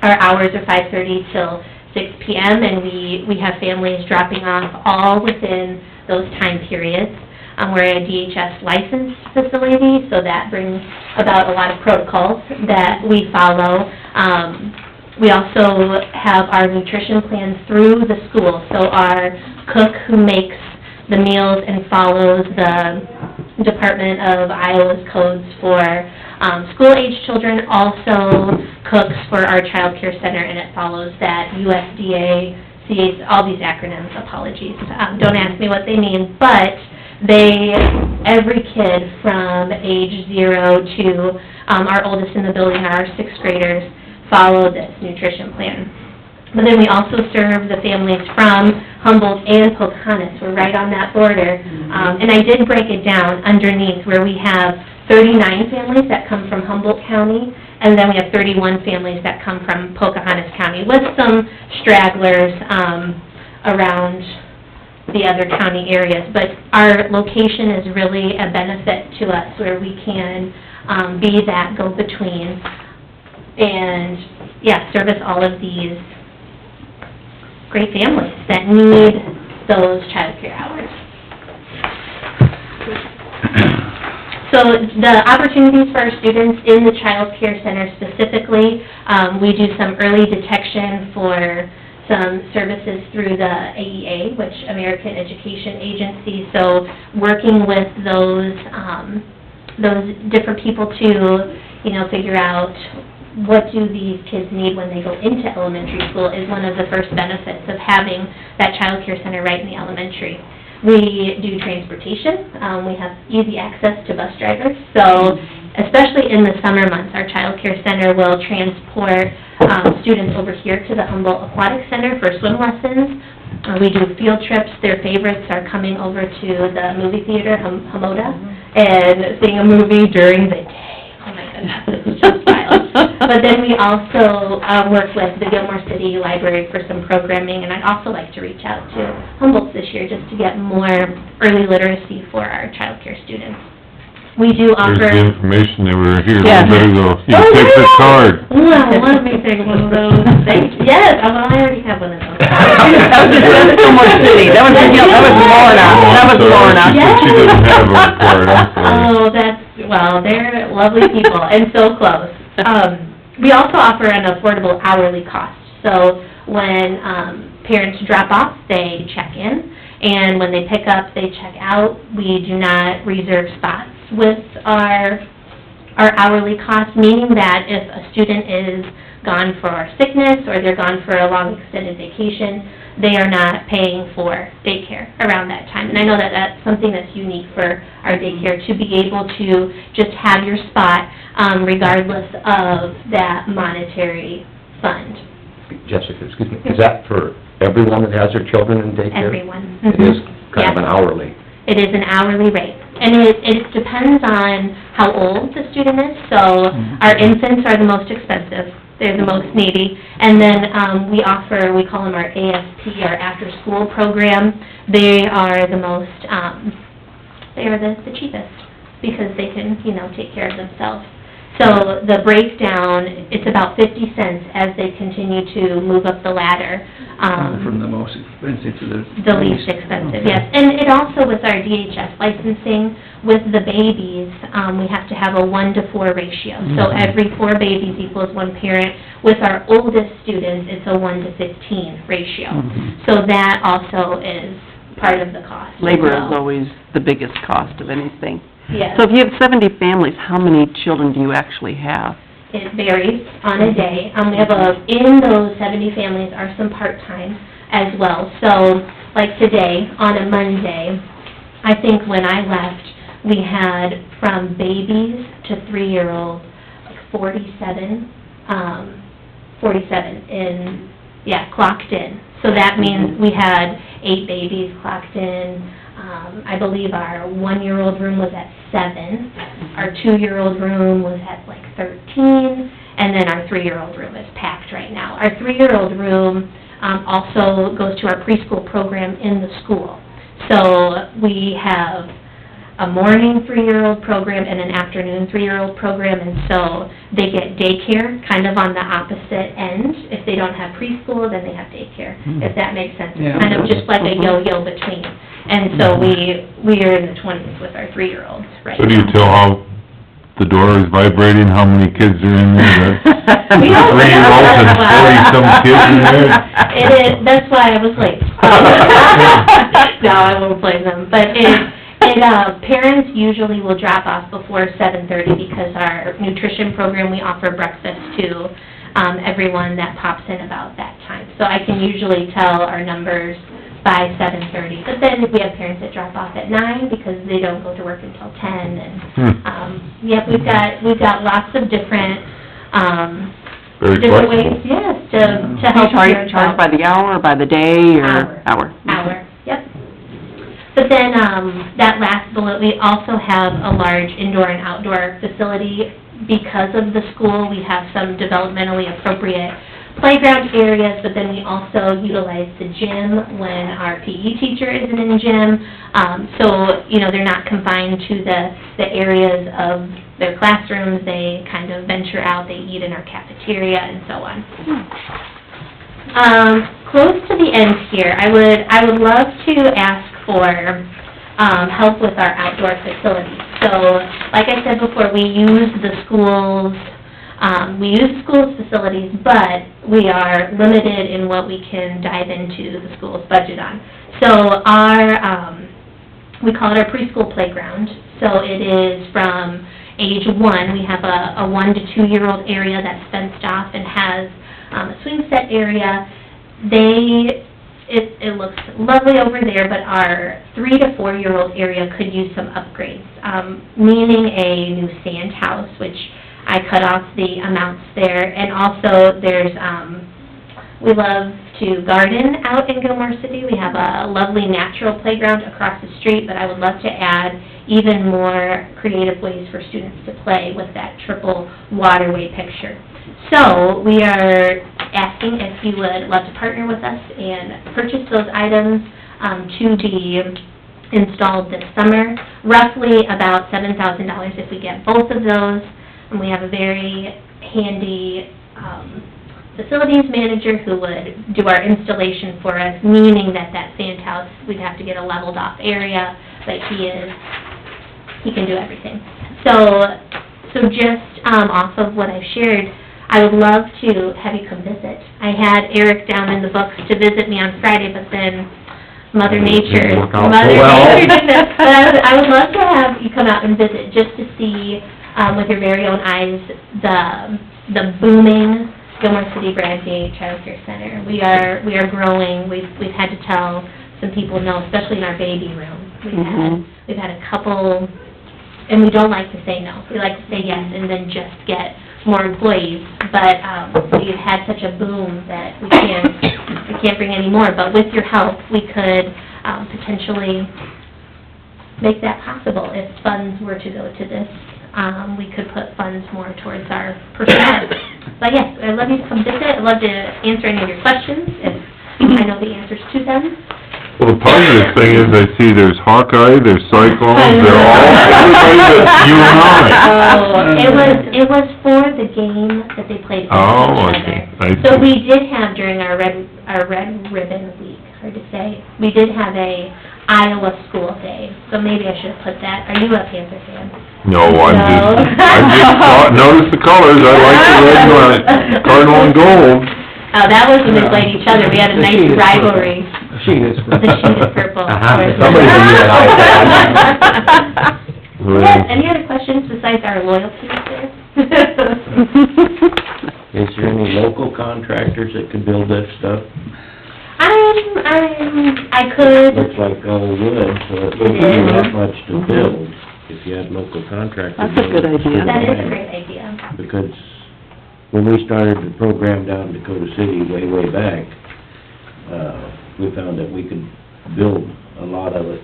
Our hours are 5:30 till 6 p.m., and we have families dropping off all within those time periods. We're a DHS licensed facility, so that brings about a lot of protocols that we follow. We also have our nutrition plans through the school, so our cook who makes the meals and follows the Department of Iowa's codes for school-age children also cooks for our child care center, and it follows that USDA, all these acronyms, apologies. Don't ask me what they mean, but every kid from age 0 to our oldest in the building, our 6th graders, follow this nutrition plan. But then we also serve the families from Humboldt and Pocahontas. We're right on that border. And I did break it down underneath where we have 39 families that come from Humboldt County, and then we have 31 families that come from Pocahontas County, with some stragglers around the other county areas. But our location is really a benefit to us, where we can be that go-between and, service all of these great families that need those child care hours. So the opportunities for our students in the child care center specifically, we do some early detection for some services through the AEA, which American Education Agency, so working with those different people to, figure out what do these kids need when they go into elementary school is one of the first benefits of having that child care center right in the elementary. We do transportation. We have easy access to bus drivers, so especially in the summer months, our child care center will transport students over here to the Humboldt Aquatic Center for swim lessons. We do field trips. Their favorites are coming over to the movie theater, Hamoda, and seeing a movie during the day. Oh my goodness, it's just wild. But then we also work with the Gilmore City Library for some programming, and I'd also like to reach out to Humboldt this year just to get more early literacy for our child care students. We do offer... There's the information, they were here, Yeah. you better go, take the card. Well, let me take one of those. Yes, I already have one of those. That was Gilmore City, that was Lorna, that was Lorna. Yes. She doesn't have a card, I'm sorry. They're lovely people, and so close. We also offer an affordable hourly cost, so when parents drop off, they check in, and when they pick up, they check out. We do not reserve spots with our hourly cost, meaning that if a student is gone for sickness or they're gone for a long extended vacation, they are not paying for daycare around that time. And I know that that's something that's unique for our daycare, to be able to just have your spot regardless of that monetary fund. Jessica, excuse me, is that for everyone that has their children in daycare? Everyone. It is kind of an hourly. It is an hourly rate. And it depends on how old the student is, so our infants are the most expensive, they're the most needy. And then, we call them our ASP, our after-school program. They are the most, they are the cheapest, because they can, take care of themselves. So the breakdown, it's about 50 cents as they continue to move up the ladder. From the most expensive to The least expensive, yes. And it also, with our DHS licensing, with the babies, we have to have a 1-to-4 ratio. So every 4 babies equals 1 parent. With our oldest students, it's a 1-to-15 ratio. So that also is part of the cost. Labor is always the biggest cost of anything. Yes. So if you have 70 families, how many children do you actually have? It varies on a day. We have in those 70 families are some part-time as well. So, like today, on a Monday, I think when I left, we had from babies to 3-year-olds, 47 clocked in. So that means we had 8 babies clocked in. I believe our 1-year-old room was at 7, our 2-year-old room was at like 13, and then our 3-year-old room is packed right now. Our 3-year-old room also goes to our preschool program in the school. So we have a morning 3-year-old program and an afternoon 3-year-old program, and so they get daycare kind of on the opposite end. If they don't have preschool, then they have daycare, if that makes sense. It's kind of just like a yo-yo between. And so we are in the 20s with our 3-year-olds right now. So do you tell how the door is vibrating, how many kids are in there? We don't- 3-year-olds and 40-some kids in there? It is, that's why I was late. No, I won't blame them, but parents usually will drop off before 7:30 because our nutrition program, we offer breakfast to everyone that pops in about that time. So I can usually tell our numbers by 7:30. But then we have parents that drop off at 9 because they don't go to work until 10. And, yep, we've got lots of different, different ways, yes, to help parents out. Charge by the hour, by the day, or? Hour, yep. But then, that last bullet, we also have a large indoor and outdoor facility. Because of the school, we have some developmentally appropriate playground areas, but then we also utilize the gym when our PE teacher isn't in gym. So, they're not confined to the areas of their classrooms. They kind of venture out, they eat in our cafeteria and so on. Close to the end here, I would love to ask for help with our outdoor facilities. So, like I said before, we use the schools' facilities, but we are limited in what we can dive into the school's budget on. So we call it our preschool playground. So it is from age 1, we have a 1 to 2-year-old area that's fenced off and has a swing set area. It looks lovely over there, but our 3 to 4-year-old area could use some upgrades, meaning a new sand house, which I cut off the amounts there, and also there's, we love to garden out in Gilmore City. We have a lovely natural playground across the street, but I would love to add even more creative ways for students to play with that triple waterway picture. So, we are asking if you would love to partner with us and purchase those items to be installed this summer. Roughly about $7,000 if we get both of those. And we have a very handy facilities manager who would do our installation for us, meaning that sand house, we'd have to get a leveled off area, but he can do everything. So just off of what I've shared, I would love to have you come visit. I had Eric down in the books to visit me on Friday, but then Mother Nature did this. But I would love to have you come out and visit, just to see with your very own eyes the booming Gilmore City Bradgate Child Care Center. We are growing. We've had to tell some people no, especially in our baby room. We've had a couple, and we don't like to say no. We like to say yes and then just get more employees. But we've had such a boom that we can't bring any more. But with your help, we could potentially make that possible. If funds were to go to this, we could put funds more towards our personnel. But yes, I'd love you to come visit, I'd love to answer any of your questions, if I know the answers to them. Well, the positive thing is I see there's Hawkeye, there's Cyclones, they're all, everybody but you and I. Oh, it was for the game that they played against Oh, each other. I see. So we did have during our red ribbon week, hard to say, we did have a Iowa school day, so maybe I should have put that. Are you a Panther fan? No, No. noticed the colors, I like the red and white, cardinal and gold. Oh, that was when we played each other, we had a nice rivalry. The sheet is The sheet is purple. Somebody can be an iPad. Yes, any other questions besides our loyalties there? Is there any local contractors that could build that stuff? I could, Looks like all wood, so it wouldn't be that much to build if you had local contractors. That's a good idea. that is a great idea. Because when we started the program down in Dakota City way back, we found that we could build a lot of it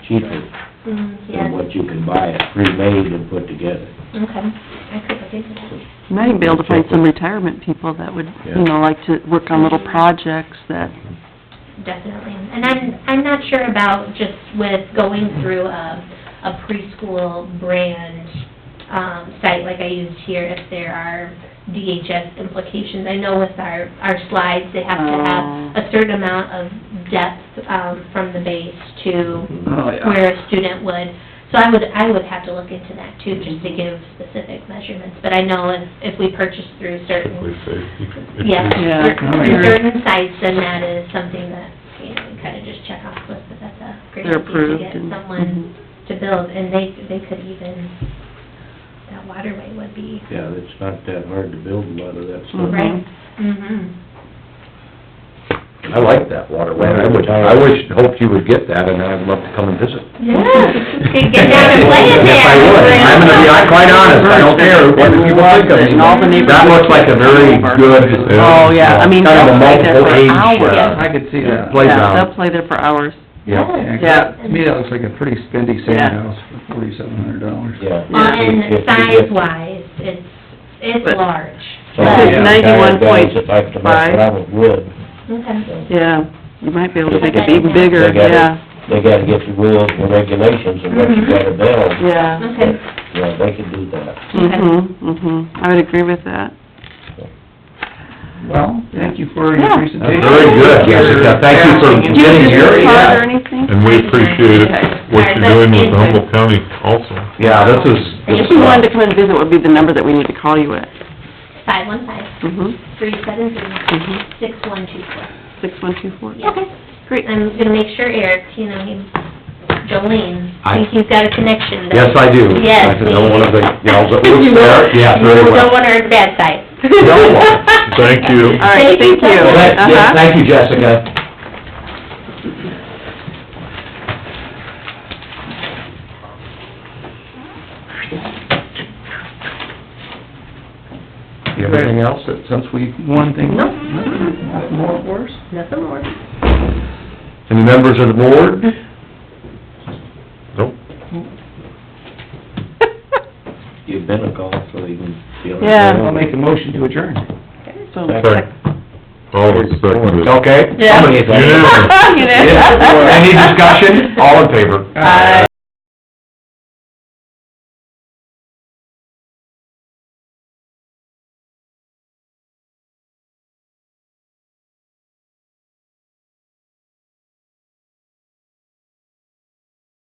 cheaper Yes, than what you can buy it pre-made and put together. okay, I could look into that. Might be able to find some retirement people that would, you know, like to work on little projects that, Definitely, and I'm not sure about just with going through a preschool brand, site like I used here, if there are DHS implications. I know with our slides, they have to have a certain amount of depth, from the base to where a student would. So I would have to look into that too, just to give specific measurements, but I know if we purchase through certain, yes, certain sites, then that is something that, you know, we kind of just check off the list, but that's a great they're idea to approved get and... someone to build, and they could even, that waterway would be, Yeah, it's not that hard to build a lot of that stuff. right? Mm-hmm. I like that waterway, hoped you would get that, and I'd love to come and visit. Yeah, could get down and play in there. Yes, I would, I'm gonna be quite honest, I don't care what people think of me. That looks like a very good... Oh, yeah, I mean, kind of a they'll play there multiple for age, hours. I could see that. Yeah, playground. they'll play there for hours. Yeah. Yeah, to me, that looks like a pretty spendy Yeah. sand house for $4,700. Yeah. And size-wise, it's large. So, but- It's 91.5. guys that like to mess around with wood, Okay. so Yeah, you might be able to make it even bigger, They gotta- yeah, they gotta get the rules and regulations and what you gotta build. yeah. Okay. Yeah, they can do that. I would agree with that. Well, thank you for your Yeah. presentation. Very good, Jessica, thank you for Do you getting have here. a card or Yeah. anything? And we appreciate what you're doing with Humboldt County also. Yeah, this is... If you wanted to come and visit, what would be the number that we need to call you at? 515-370-6124. 6124? Okay, great. I'm gonna make sure Eric, you know, Jolene, I think he's got a connection there. Yes, I do. Yes. I know one of the gals that works there. Yeah, very You well. don't want her on the bad side. No. Thank you. All right, thank you. Thank you, Jessica. You have anything else that, since we... One thing. No. Nothing more for us? Nothing more. Any members of the board? Nope. You've been a call, so you can feel it. Yeah. I'll make a motion to adjourn. So, All of us seconded. Okay? Yeah. Somebody is- Unanimous. Unanimous. Any discussion? All in favor? Aye.